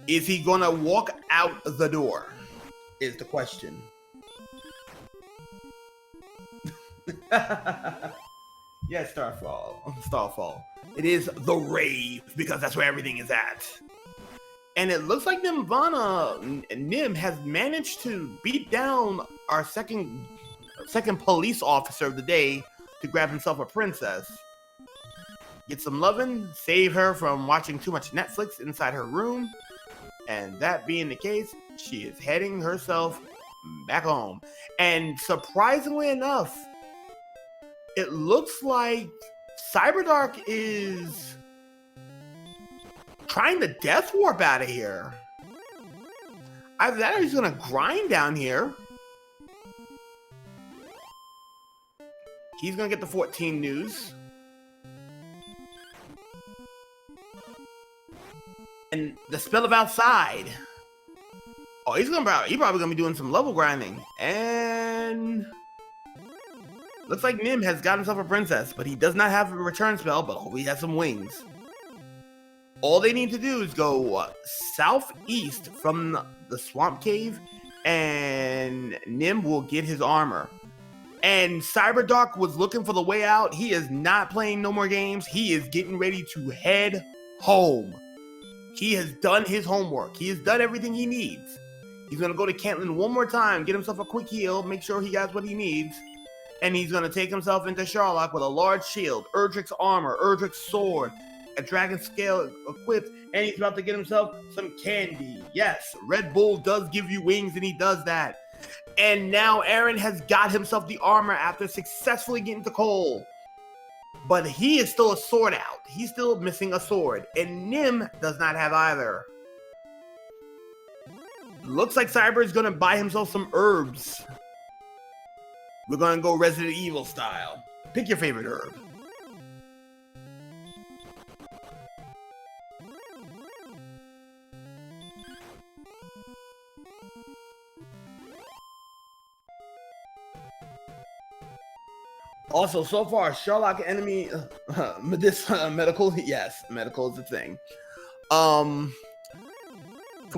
S1: Is he gonna walk out the door? Is the question. Yes, Starfall. It is the rave, because that's where everything is at. And it looks like Nim has managed to beat down our second police officer of the day to grab himself a princess. Get some lovin', save her from watching too much Netflix inside her room. And that being the case, she is heading herself back home. And surprisingly enough, it looks like Cyberdark is trying to death warp out of here. Either that or he's gonna grind down here. He's gonna get the 14 news. And the spell of outside. Oh, he's probably gonna be doing some level grinding. And looks like Nim has got himself a princess, but he does not have a return spell, but he has some wings. All they need to do is go southeast from the swamp cave, and Nim will get his armor. And Cyberdark was looking for the way out. He is not playing no more games. He is getting ready to head home. He has done his homework. He has done everything he needs. He's going to go to Cantlin one more time, get himself a quick heal, make sure he has what he needs. And he's going to take himself into Sherlock with a large shield, Erdrick's armor, Erdrick's sword, a dragon scale equipped, and he's about to get himself some candy. Yes, Red Bull does give you wings, and he does that. And now Aaron has got himself the armor after successfully getting to Cole. But he is still a sword out. He's still missing a sword. And Nim does not have either. Looks like Cyber is going to buy himself some herbs. We're going to go Resident Evil style. Pick your favorite herb. Also, so far, Sherlock enemy, this medical, yes, medical is a thing. From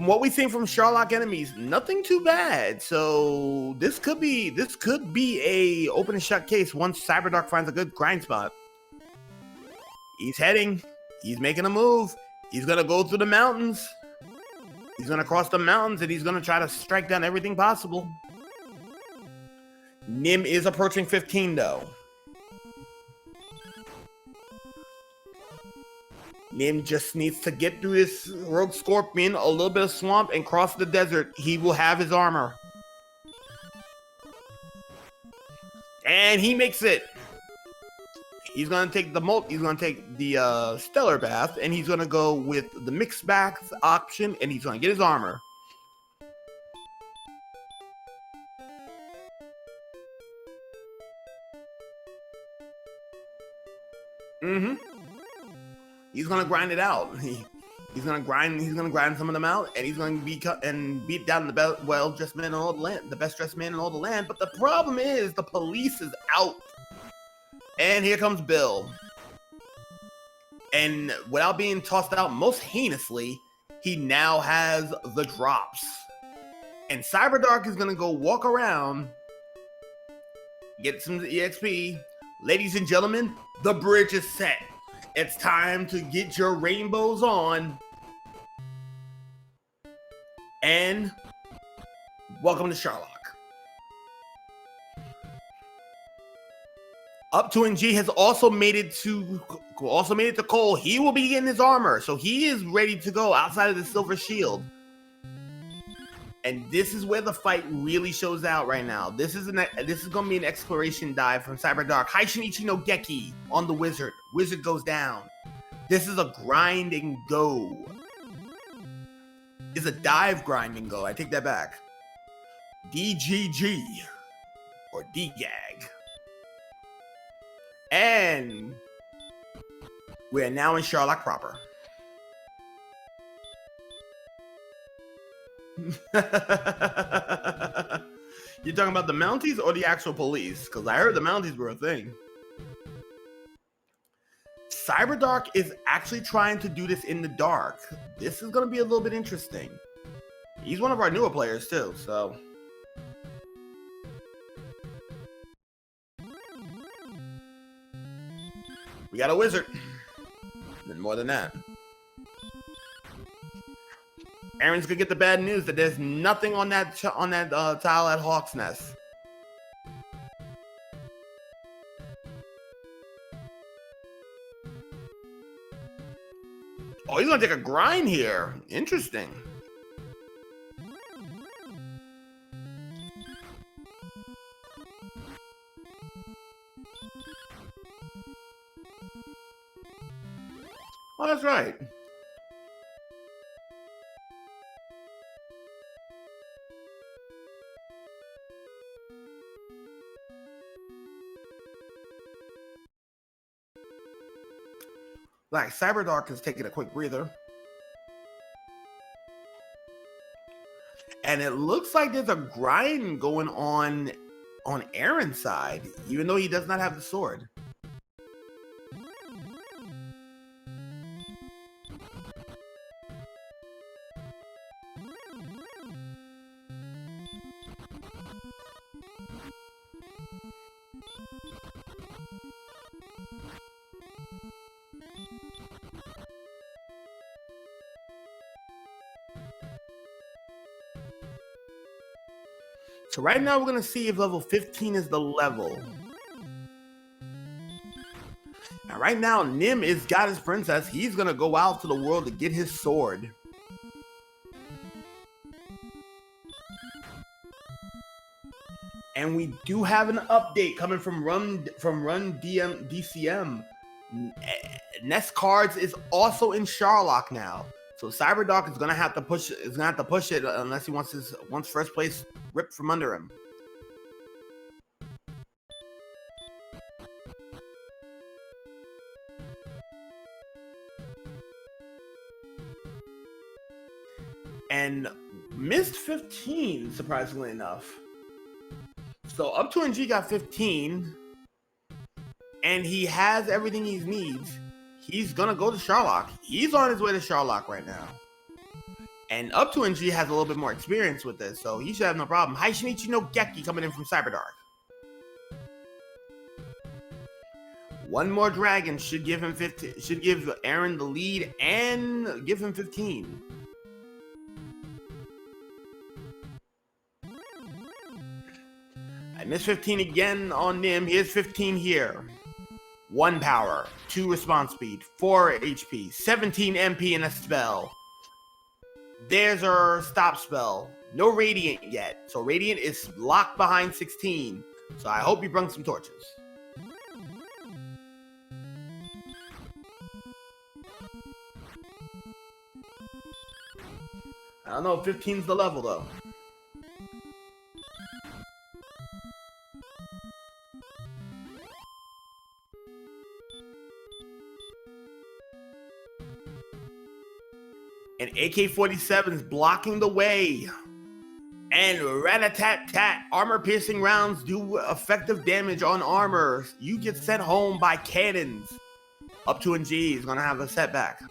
S1: what we think from Sherlock enemies, nothing too bad. So this could be a open and shut case once Cyberdark finds a good grind spot. He's heading. He's making a move. He's gonna go through the mountains. He's gonna cross the mountains, and he's gonna try to strike down everything possible. Nim is approaching 15 though. Nim just needs to get through this rogue scorpion, a little bit of swamp, and cross the desert. He will have his armor. And he makes it. He's gonna take the stellar bath, and he's gonna go with the mixed bath option, and he's gonna get his armor. He's gonna grind it out. He's gonna grind some of them out, and he's gonna beat down the well-dressed man in all the land, the best-dressed man in all the land. But the problem is the police is out, and here comes Bill. And without being tossed out most heinously, he now has the drops. And Cyberdark is gonna go walk around, get some EXP. Ladies and gentlemen, the bridge is set. It's time to get your rainbows on. And welcome to Sherlock. Up to NG has also made it to Cole. He will be getting his armor, so he is ready to go outside of the silver shield. And this is where the fight really shows out right now. This is going to be an exploration dive from Cyberdark. Hai Shinichi no Geki on the wizard. Wizard goes down. This is a grind and go. It's a dive grind and go. I take that back. DGG or DGAG. And we are now in Sherlock proper. You're talking about the Mounties or the actual police? Because I heard the Mounties were a thing. Cyberdark is actually trying to do this in the dark. This is going to be a little bit interesting. He's one of our newer players too, so. We got a wizard. And more than that. Aaron's gonna get the bad news that there's nothing on that tile at Hawk's Nest. Oh, he's gonna take a grind here. Interesting. Oh, that's right. Like, Cyberdark is taking a quick breather. And it looks like there's a grind going on Aaron's side, even though he does not have the sword. So right now we're gonna see if level 15 is the level. Now right now Nim is Goddess Princess. He's gonna go out to the world to get his sword. And we do have an update coming from DCM. Nest Cards is also in Sharlock now. So Cyberdoc is gonna have to push it unless he wants first place ripped from under him. And missed 15, surprisingly enough. So up to NG got 15, and he has everything he needs. He's gonna go to Sharlock. He's on his way to Sharlock right now. And up to NG has a little bit more experience with this, so he should have no problem. Hi Shinichi no Geki coming in from Cyberdark. One more dragon should give him 15. Should give Aaron the lead and give him 15. I missed 15 again on Nim. Here's 15 here. 1 power, 2 response speed, 4 HP, 17 MP in a spell. There's our stop spell. No Radiant yet. So Radiant is locked behind 16. So I hope you bring some torches. I don't know if 15's the level though. And AK-47's blocking the way. And rat-a-tat-tat, armor-piercing rounds do effective damage on armor. You get sent home by cannons. Up to NG is gonna have a setback.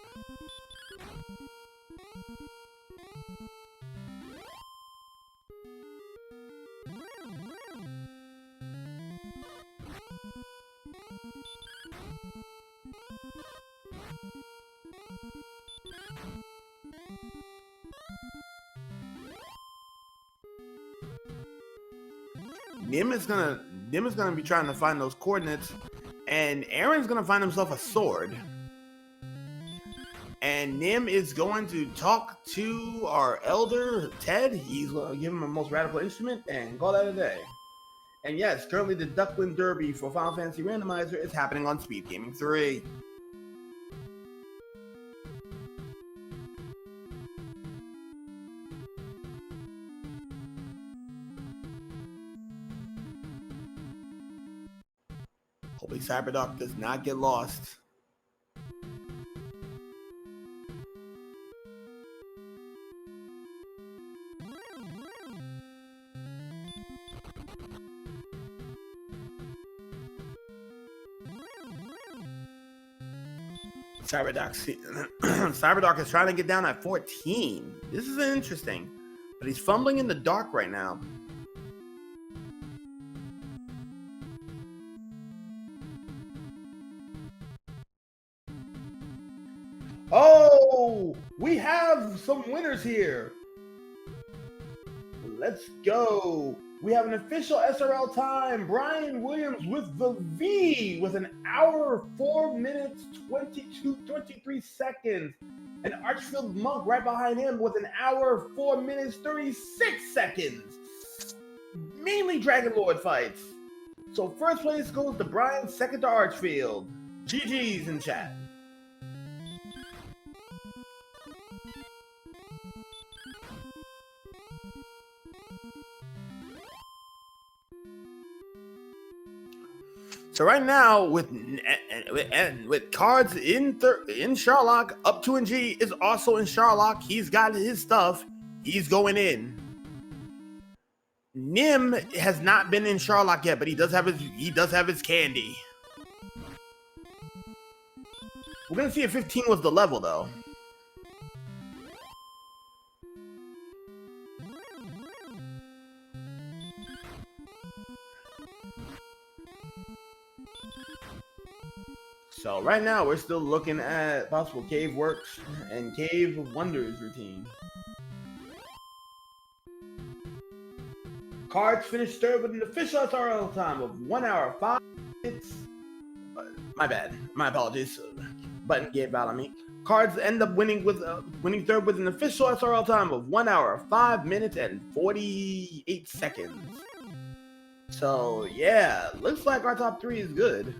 S1: Nim is gonna be trying to find those coordinates, and Aaron's gonna find himself a sword. And Nim is going to talk to our elder Ted. He's gonna give him a most radical instrument and call that a day. And yes, currently the Duckland Derby for Final Fantasy Randomizer is happening on SpeedGaming 3. Hopefully Cyberdoc does not get lost. Cyberdoc is trying to get down at 14. This is interesting, but he's fumbling in the dark right now. Oh, we have some winners here. Let's go. We have an official SRL time. Brian Williams with the V with an hour, 4 minutes, 23 seconds. And Archfield Monk right behind him with an hour, 4 minutes, 36 seconds. Mainly Dragon Lord fights. So first place goes to Brian, second to Archfield. GG's in chat. So right now, with cards in Sharlock, up to NG is also in Sharlock. He's got his stuff. He's going in. Nim has not been in Sharlock yet, but he does have his candy. We're gonna see if 15 was the level though. So right now we're still looking at possible Cave Works and Cave of Wonders routine. Cards finished third with an official SRL time of 1 hour 5 minutes. My bad. My apologies. Button gave out on me. Cards end up winning third with an official SRL time of 1 hour 5 minutes and 48 seconds. So yeah, looks like our top 3 is good.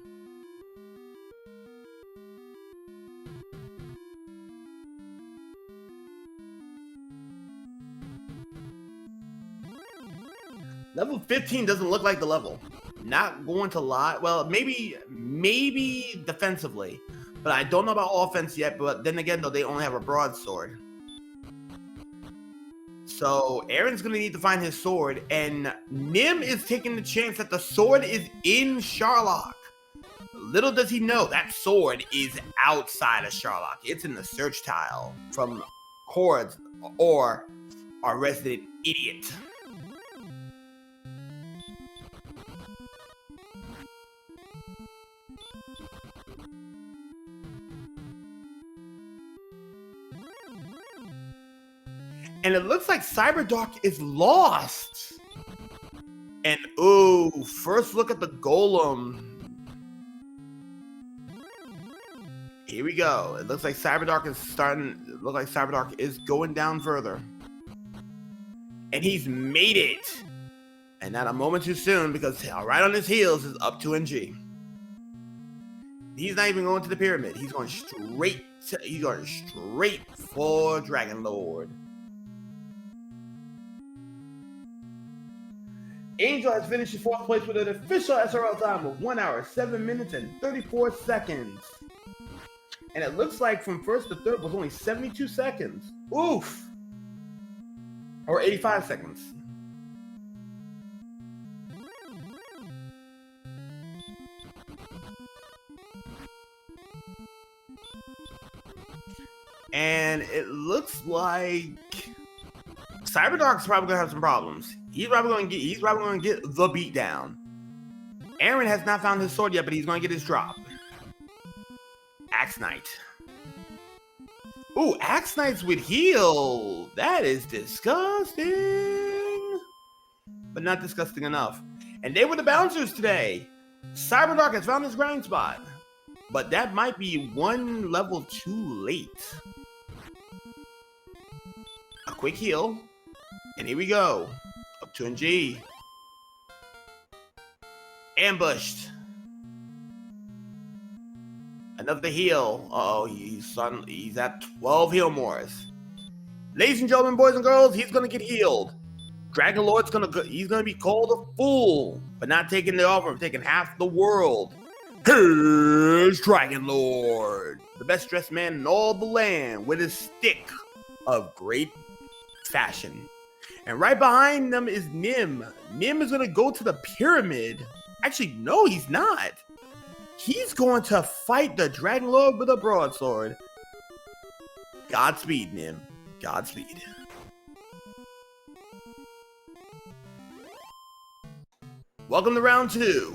S1: Level 15 doesn't look like the level. Not going to lie. Well, maybe defensively, but I don't know about offense yet. But then again, though, they only have a broadsword. So Aaron's gonna need to find his sword, and Nim is taking the chance that the sword is in Sharlock. Little does he know that sword is outside of Sharlock. It's in the search tile from Chords or our resident idiot. And it looks like Cyberdark is lost. And ooh, first look at the golem. Here we go. It looks like Cyberdark is going down further. And he's made it. And not a moment too soon, because right on his heels is up to NG. He's not even going to the pyramid. He's going straight for Dragon Lord. Angel has finished in 4th place with an official SRL time of 1 hour 7 minutes and 34 seconds. And it looks like from 1st to 3rd was only 72 seconds. Oof! Or 85 seconds. And it looks like Cyberdark's probably gonna have some problems. He's probably gonna get the beat down. Aaron has not found his sword yet, but he's gonna get his drop. Axe Knight. Ooh, Axe Knights with heal. That is disgusting. But not disgusting enough. And they were the bouncers today. Cyberdark has found his grind spot. But that might be one level too late. A quick heal. And here we go. Up to NG. Ambushed. Another heal. Uh-oh, he's at 12 heal mores. Ladies and gentlemen, boys and girls, he's gonna get healed. Dragon Lord's he's gonna be called a fool, but not taking the offer, taking half the world. Here's Dragon Lord, the best dressed man in all the land, with his stick of great fashion. And right behind them is Nim. Nim is gonna go to the pyramid. Actually, no, he's not. He's going to fight the Dragon Lord with a broadsword. Godspeed, Nim. Godspeed. Welcome to round 2.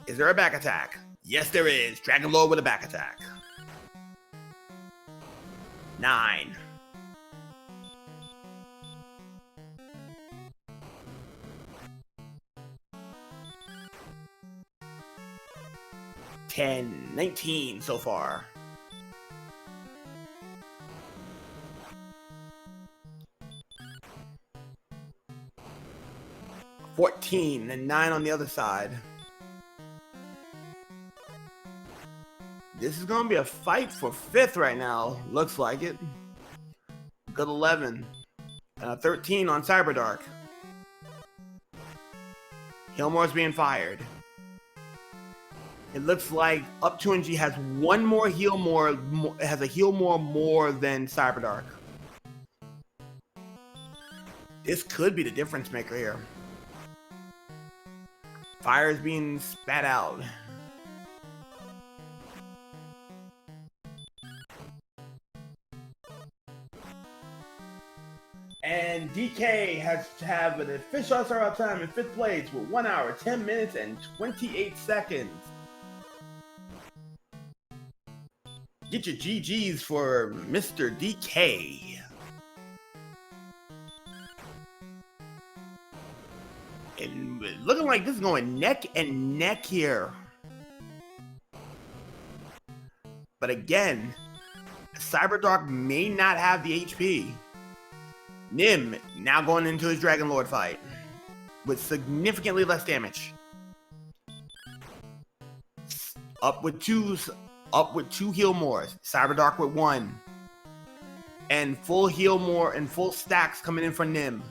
S1: Is there a back attack? Yes, there is. Dragon Lord with a back attack. 9. 10, 19 so far. $14 and 9 on the other side. This is gonna be a fight for 5th right now. Looks like it. Good 11 and a 13 on Cyberdark. Hillmore's being fired. It looks like Up 2NG has one more heal more, has a heal more than Cyberdark. This could be the difference maker here. Fire is being spat out. And DK has to have an official SRL time in 5th place with 1 hour, 10 minutes, and 28 seconds. Get your GGs for Mr. DK. And looking like this is going neck and neck here. But again, Cyberdark may not have the HP. Nim now going into his Dragon Lord fight with significantly less damage. Up with two heal mores. Cyberdark with 1. And full heal more and full stacks coming in for Nim.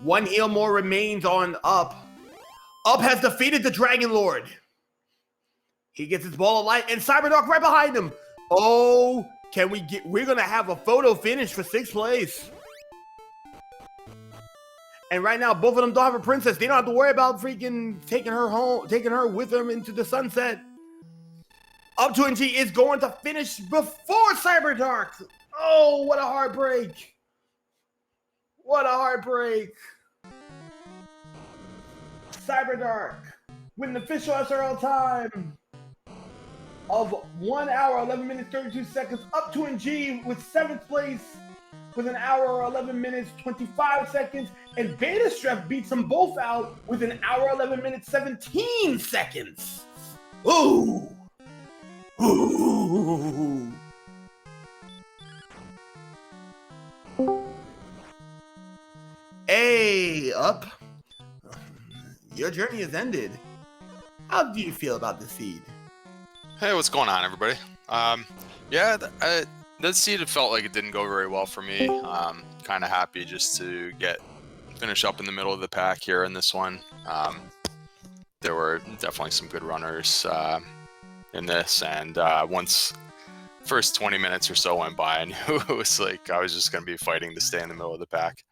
S1: 1 heal more remains on Up. Up has defeated the Dragon Lord. He gets his ball of light and Cyberdark right behind him. Oh, we're gonna have a photo finish for 6th place. And right now, both of them don't have a princess. They don't have to worry about freaking taking her with them into the sunset. Up 2NG is going to finish before Cyberdark. Oh, what a heartbreak. What a heartbreak. Cyberdark with an official SRL time of 1 hour, 11 minutes, 32 seconds. Up 2NG with 7th place with an hour, 11 minutes, 25 seconds. And Beta Strep beats them both out with an hour, 11 minutes, 17 seconds. Ooh. Ooh. Hey, Up. Your journey has ended. How do you feel about the seed?
S2: Hey, what's going on, everybody? Yeah, that seed felt like it didn't go very well for me. Kind of happy just to finish up in the middle of the pack here in this one. There were definitely some good runners in this, and once first 20 minutes or so went by, I knew it was like I was just going to be fighting to stay in the middle of the pack.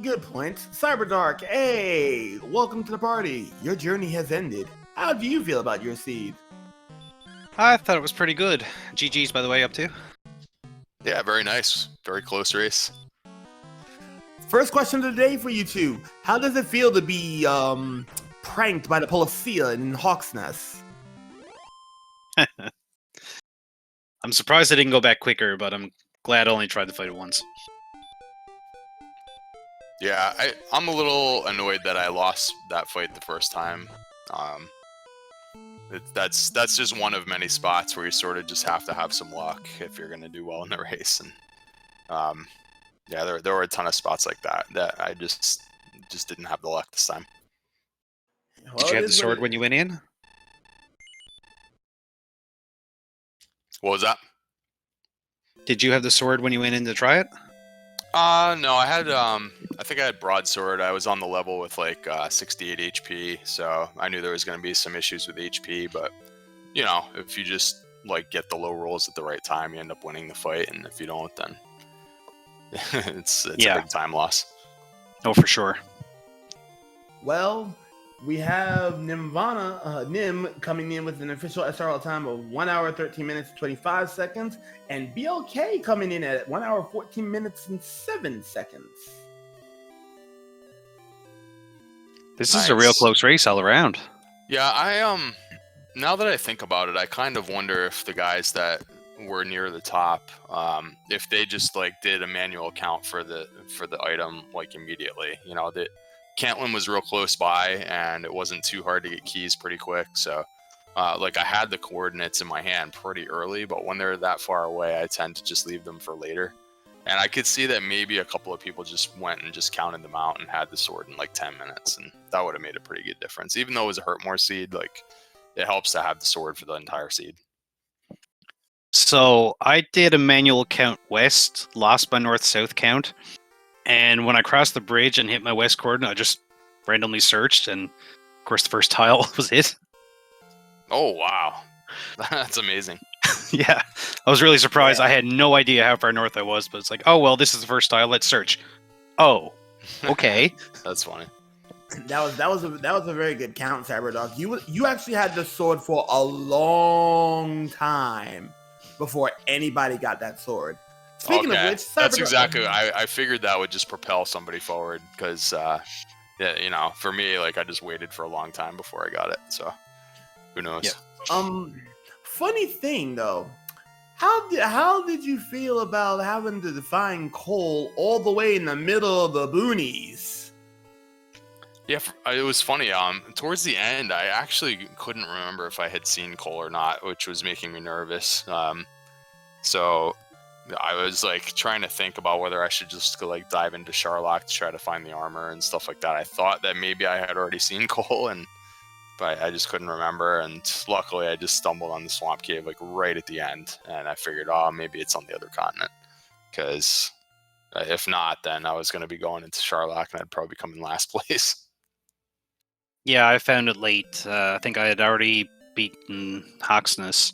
S1: Good point. Cyberdark, hey, welcome to the party. Your journey has ended. How do you feel about your seed?
S3: I thought it was pretty good. GG's, by the way, up to.
S2: Yeah, very nice. Very close race.
S1: First question of the day for you two. How does it feel to be pranked by the Polisia in Hawk's Nest?
S3: I'm surprised I didn't go back quicker, but I'm glad I only tried to fight it once.
S2: Yeah, I'm a little annoyed that I lost that fight the first time. That's just one of many spots where you sort of just have to have some luck if you're going to do well in the race. And yeah, there were a ton of spots like that I just didn't have the luck this time.
S1: Well,
S3: Did you have the sword when you went in?
S2: What was that?
S3: Did you have the sword when you went in to try it?
S2: No, I had, I think I had broadsword. I was on the level with like 68 HP, so I knew there was going to be some issues with HP, but, you know, if you just, like, get the low rolls at the right time, you end up winning the fight, and if you don't, then it's a big time loss.
S3: Oh, for sure.
S1: Well, we have Nim coming in with an official SRL time of 1 hour, 13 minutes, 25 seconds, and BLK coming in at 1 hour, 14 minutes, and 7 seconds.
S3: This is a real close race all around.
S2: Yeah, now that I think about it, I kind of wonder if the guys that were near the top, if they just like did a manual count for the item like immediately. You know, that Cantlin was real close by, and it wasn't too hard to get keys pretty quick. So, like I had the coordinates in my hand pretty early, but when they're that far away, I tend to just leave them for later. And I could see that maybe a couple of people just went and just counted them out and had the sword in like 10 minutes, and that would have made a pretty good difference. Even though it was a hurt more seed, like it helps to have the sword for the entire seed.
S3: So I did a manual count west, lost my north-south count, and when I crossed the bridge and hit my west coordinate, I just randomly searched, and of course the first tile was it.
S2: Oh, wow. That's amazing.
S3: Yeah, I was really surprised. Yeah. I had no idea how far north I was, but it's like, oh, well, this is the first tile, let's search. Oh, okay.
S2: That's funny.
S1: That was a very good count, Cyberdog. You actually had the sword for a long time before anybody got that sword. Speaking of which,
S2: that's exactly. I figured that would just propel somebody forward because, yeah, you know, for me, like I just waited for a long time before I got it. So, who knows?
S1: Yeah. Funny thing though, how did you feel about having to find coal all the way in the middle of the boonies?
S2: Yeah, it was funny. Towards the end, I actually couldn't remember if I had seen Cole or not, which was making me nervous. So I was like trying to think about whether I should just go like dive into Sharlock to try to find the armor and stuff like that. I thought that maybe I had already seen Cole, but I just couldn't remember. And luckily, I just stumbled on the swamp cave like right at the end, and I figured, oh, maybe it's on the other continent, because if not, then I was going to be going into Sharlock and I'd probably come in last place.
S3: Yeah, I found it late. I think I had already beaten Hawksness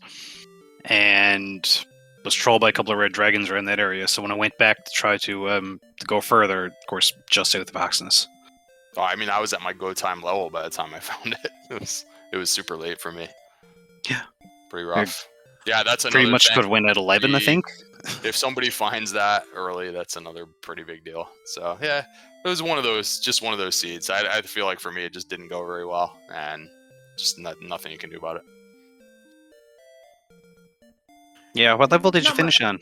S3: and was trolled by a couple of red dragons around that area. So when I went back to try to go further, of course, just south of Hawksness.
S2: Oh, I mean, I was at my go time level by the time I found it. It was super late for me.
S3: Yeah,
S2: pretty rough. Yeah, that's another
S3: pretty much
S2: thing.
S3: could have went at 11, I think.
S2: If somebody finds that early, that's another pretty big deal. So yeah, it was one of those seeds. I feel like for me, it just didn't go very well, and just nothing you can do about it.
S3: Yeah, what level did you finish on?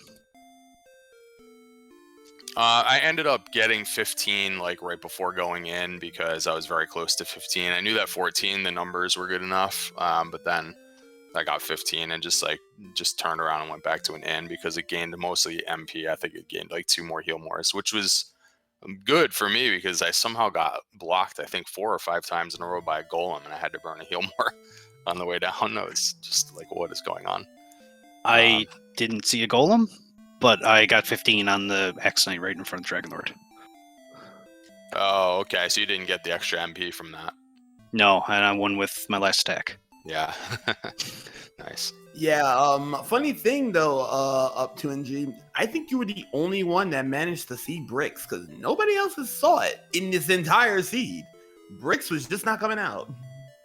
S2: I ended up getting 15 like right before going in because I was very close to 15. I knew that 14, the numbers were good enough, but then I got 15 and just turned around and went back to an inn because it gained mostly MP. I think it gained like 2 more heal mores, which was good for me because I somehow got blocked, I think 4 or 5 times in a row by a golem, and I had to burn a heal more on the way down. I was just like, what is going on?
S3: I didn't see a golem, but I got 15 on the X Knight right in front of Dragon Lord.
S2: Oh, okay. So you didn't get the extra MP from that?
S3: No, and I won with my last attack.
S2: Yeah. Nice.
S1: Yeah, funny thing though, up to NG, I think you were the only one that managed to see Bricks because nobody else saw it in this entire seed. Bricks was just not coming out.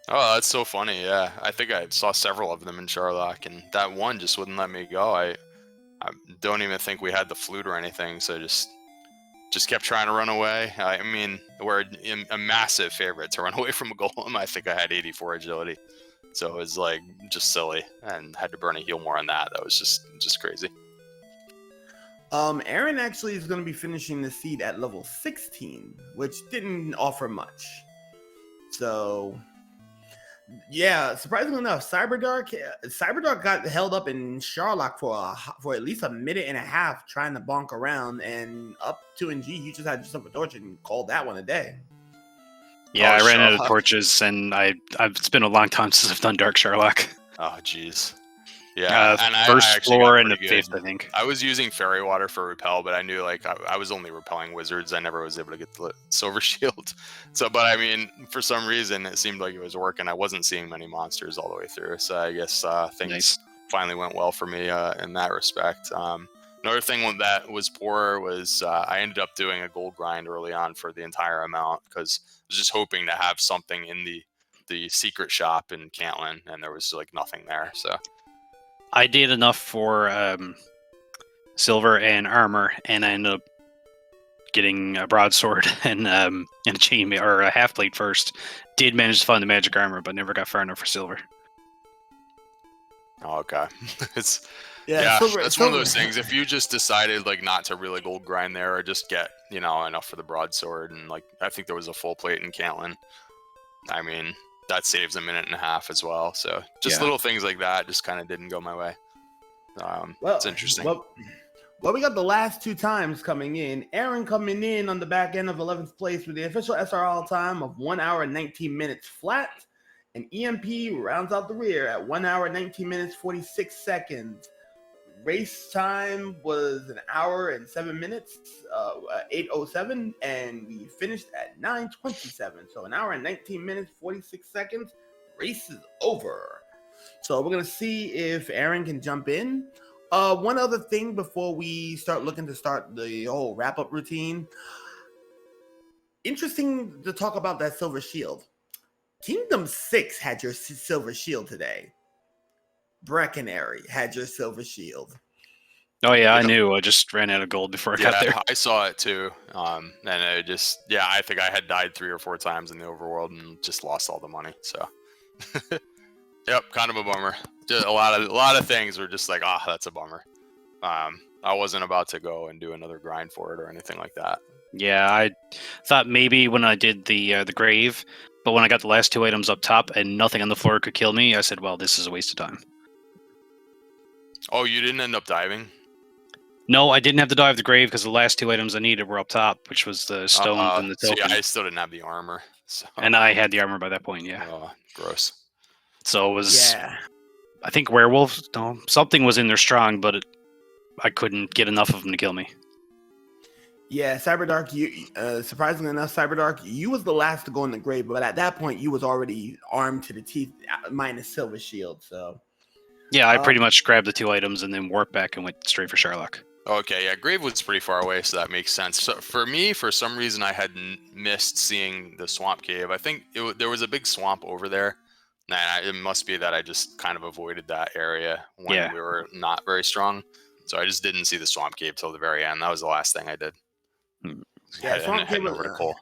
S2: Oh, that's so funny. Yeah, I think I saw several of them in Sharlock, and that one just wouldn't let me go. I don't even think we had the flute or anything, so just kept trying to run away. I mean, we're a massive favorite to run away from a golem. I think I had 84 agility, so it was like just silly, and had to burn a heal more on that. That was just crazy.
S1: Aaron actually is going to be finishing the seed at level 16, which didn't offer much. So, yeah, surprisingly enough, Cyberdark got held up in Sharlock for at least a minute and a half trying to bonk around, and up to NG, you just had yourself a torch and called that one a day.
S3: Yeah, I ran out of torches, and it's been a long time since I've done Dark Sharlock.
S2: Oh, jeez. Yeah, and
S3: first floor and the fifth, I think.
S2: I was using fairy water for repel, but I knew like I was only repelling wizards. I never was able to get the silver shield. So, but I mean, for some reason, it seemed like it was working. I wasn't seeing many monsters all the way through, so I guess things finally went well for me in that respect. Another thing that was poor was I ended up doing a gold grind early on for the entire amount because I was just hoping to have something in the secret shop in Cantlin, and there was like nothing there. So
S3: I did enough for silver and armor, and I ended up getting a broadsword and a chain or a half plate first. Did manage to find the magic armor, but never got far enough for silver.
S2: Oh, okay. It's
S1: silver,
S2: that's one of those things. If you just decided like not to really gold grind there, or just get enough for the broadsword, and like I think there was a full plate in Cantlin. I mean, that saves a minute and a half as well. So just little things like that just kind of didn't go my way. It's interesting.
S1: Well, we got the last 2 times coming in. Aaron coming in on the back end of 11th place with the official SRL time of 1 hour and 19 minutes flat. And EMP rounds out the rear at 1 hour, 19 minutes, 46 seconds. Race time was 1 hour and 7 minutes, 8:07, and we finished at 9:27. So 1 hour and 19 minutes, 46 seconds. Race is over. So we're gonna see if Aaron can jump in. One other thing before we start looking to start the whole wrap-up routine. Interesting to talk about that silver shield. Kingdom 6 had your silver shield today. Breckenary had your silver shield.
S3: Oh yeah, I knew. I just ran out of gold before I got there.
S2: I saw it too. And I I think I had died 3 or 4 times in the overworld and just lost all the money. So, yep, kind of a bummer. Just a lot of things were just like, that's a bummer. I wasn't about to go and do another grind for it or anything like that.
S3: Yeah, I thought maybe when I did the grave, but when I got the last 2 items up top and nothing on the floor could kill me, I said, well, this is a waste of time.
S2: Oh, you didn't end up diving?
S3: No, I didn't have to dive the grave because the last 2 items I needed were up top, which was the stones and the
S2: See,
S3: token.
S2: I still didn't have the armor. So.
S3: And I had the armor by that point, yeah.
S2: Oh, gross.
S3: So it was,
S1: Yeah.
S3: I think werewolves, no, something was in there strong, but I couldn't get enough of them to kill me.
S1: Yeah, Cyberdark, you surprisingly enough, Cyberdark, you was the last to go in the grave, but at that point you was already armed to the teeth minus silver shield, so.
S3: Yeah, I pretty much grabbed the 2 items and then warped back and went straight for Sherlock.
S2: Okay, yeah, Grave was pretty far away, so that makes sense. So for me, for some reason, I had missed seeing the swamp cave. I think there was a big swamp over there. And it must be that I just kind of avoided that area when we were not very strong. So I just didn't see the swamp cave till the very end. That was the last thing I did.
S1: Yeah, swamp cave was
S2: over to Cole.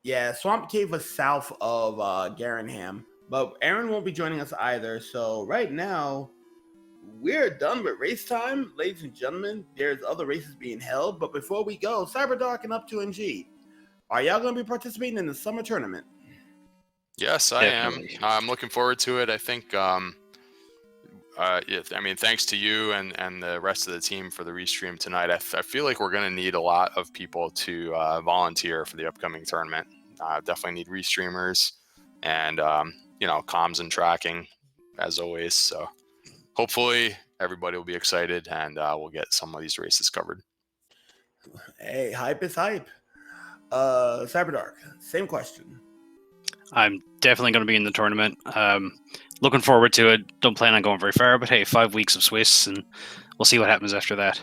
S1: Yeah, swamp cave was south of Garen, but Aaron won't be joining us either. So right now, we're done with race time, ladies and gentlemen. There's other races being held, but before we go, Cyberdark and Up2NG, are y'all going to be participating in the summer tournament?
S2: Yes, I am. I'm looking forward to it. I think, thanks to you and the rest of the team for the restream tonight. I feel like we're going to need a lot of people to volunteer for the upcoming tournament. Definitely need restreamers and, comms and tracking as always. So hopefully everybody will be excited and we'll get some of these races covered.
S1: Hey, hype is hype. Cyberdark, same question.
S3: I'm definitely going to be in the tournament. Looking forward to it. Don't plan on going very far, but hey, 5 weeks of Swiss, and we'll see what happens after that.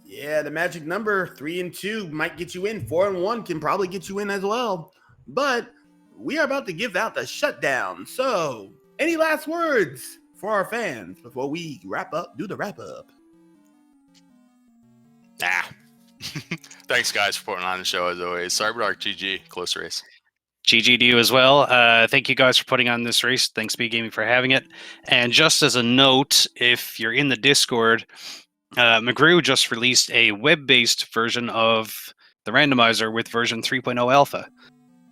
S1: Yeah, the magic number 3 and 2 might get you in. 4 and 1 can probably get you in as well. But we are about to give out the shutdown. So, any last words for our fans before we do the wrap up?
S2: Nah. Thanks, guys, for putting on the show as always. Cyberdark GG, close race.
S3: GG to you as well. Thank you guys for putting on this race. Thanks, SpeedGaming, for having it. And just as a note, if you're in the Discord, McGrew just released a web-based version of the randomizer with version 3.0 alpha.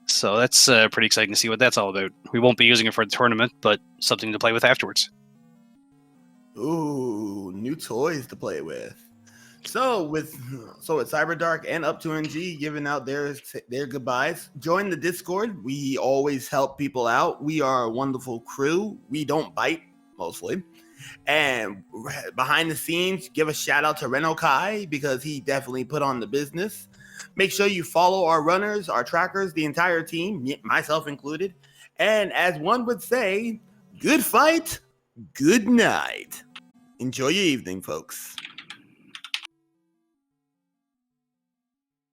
S3: So that's pretty exciting to see what that's all about. We won't be using it for the tournament, but something to play with afterwards.
S1: Ooh, new toys to play with. So with Cyberdark and Up2NG giving out their goodbyes, join the Discord. We always help people out. We are a wonderful crew. We don't bite, mostly. And behind the scenes, give a shout out to Reno Kai because he definitely put on the business. Make sure you follow our runners, our trackers, the entire team, myself included. And as one would say, good fight, good night. Enjoy your evening, folks.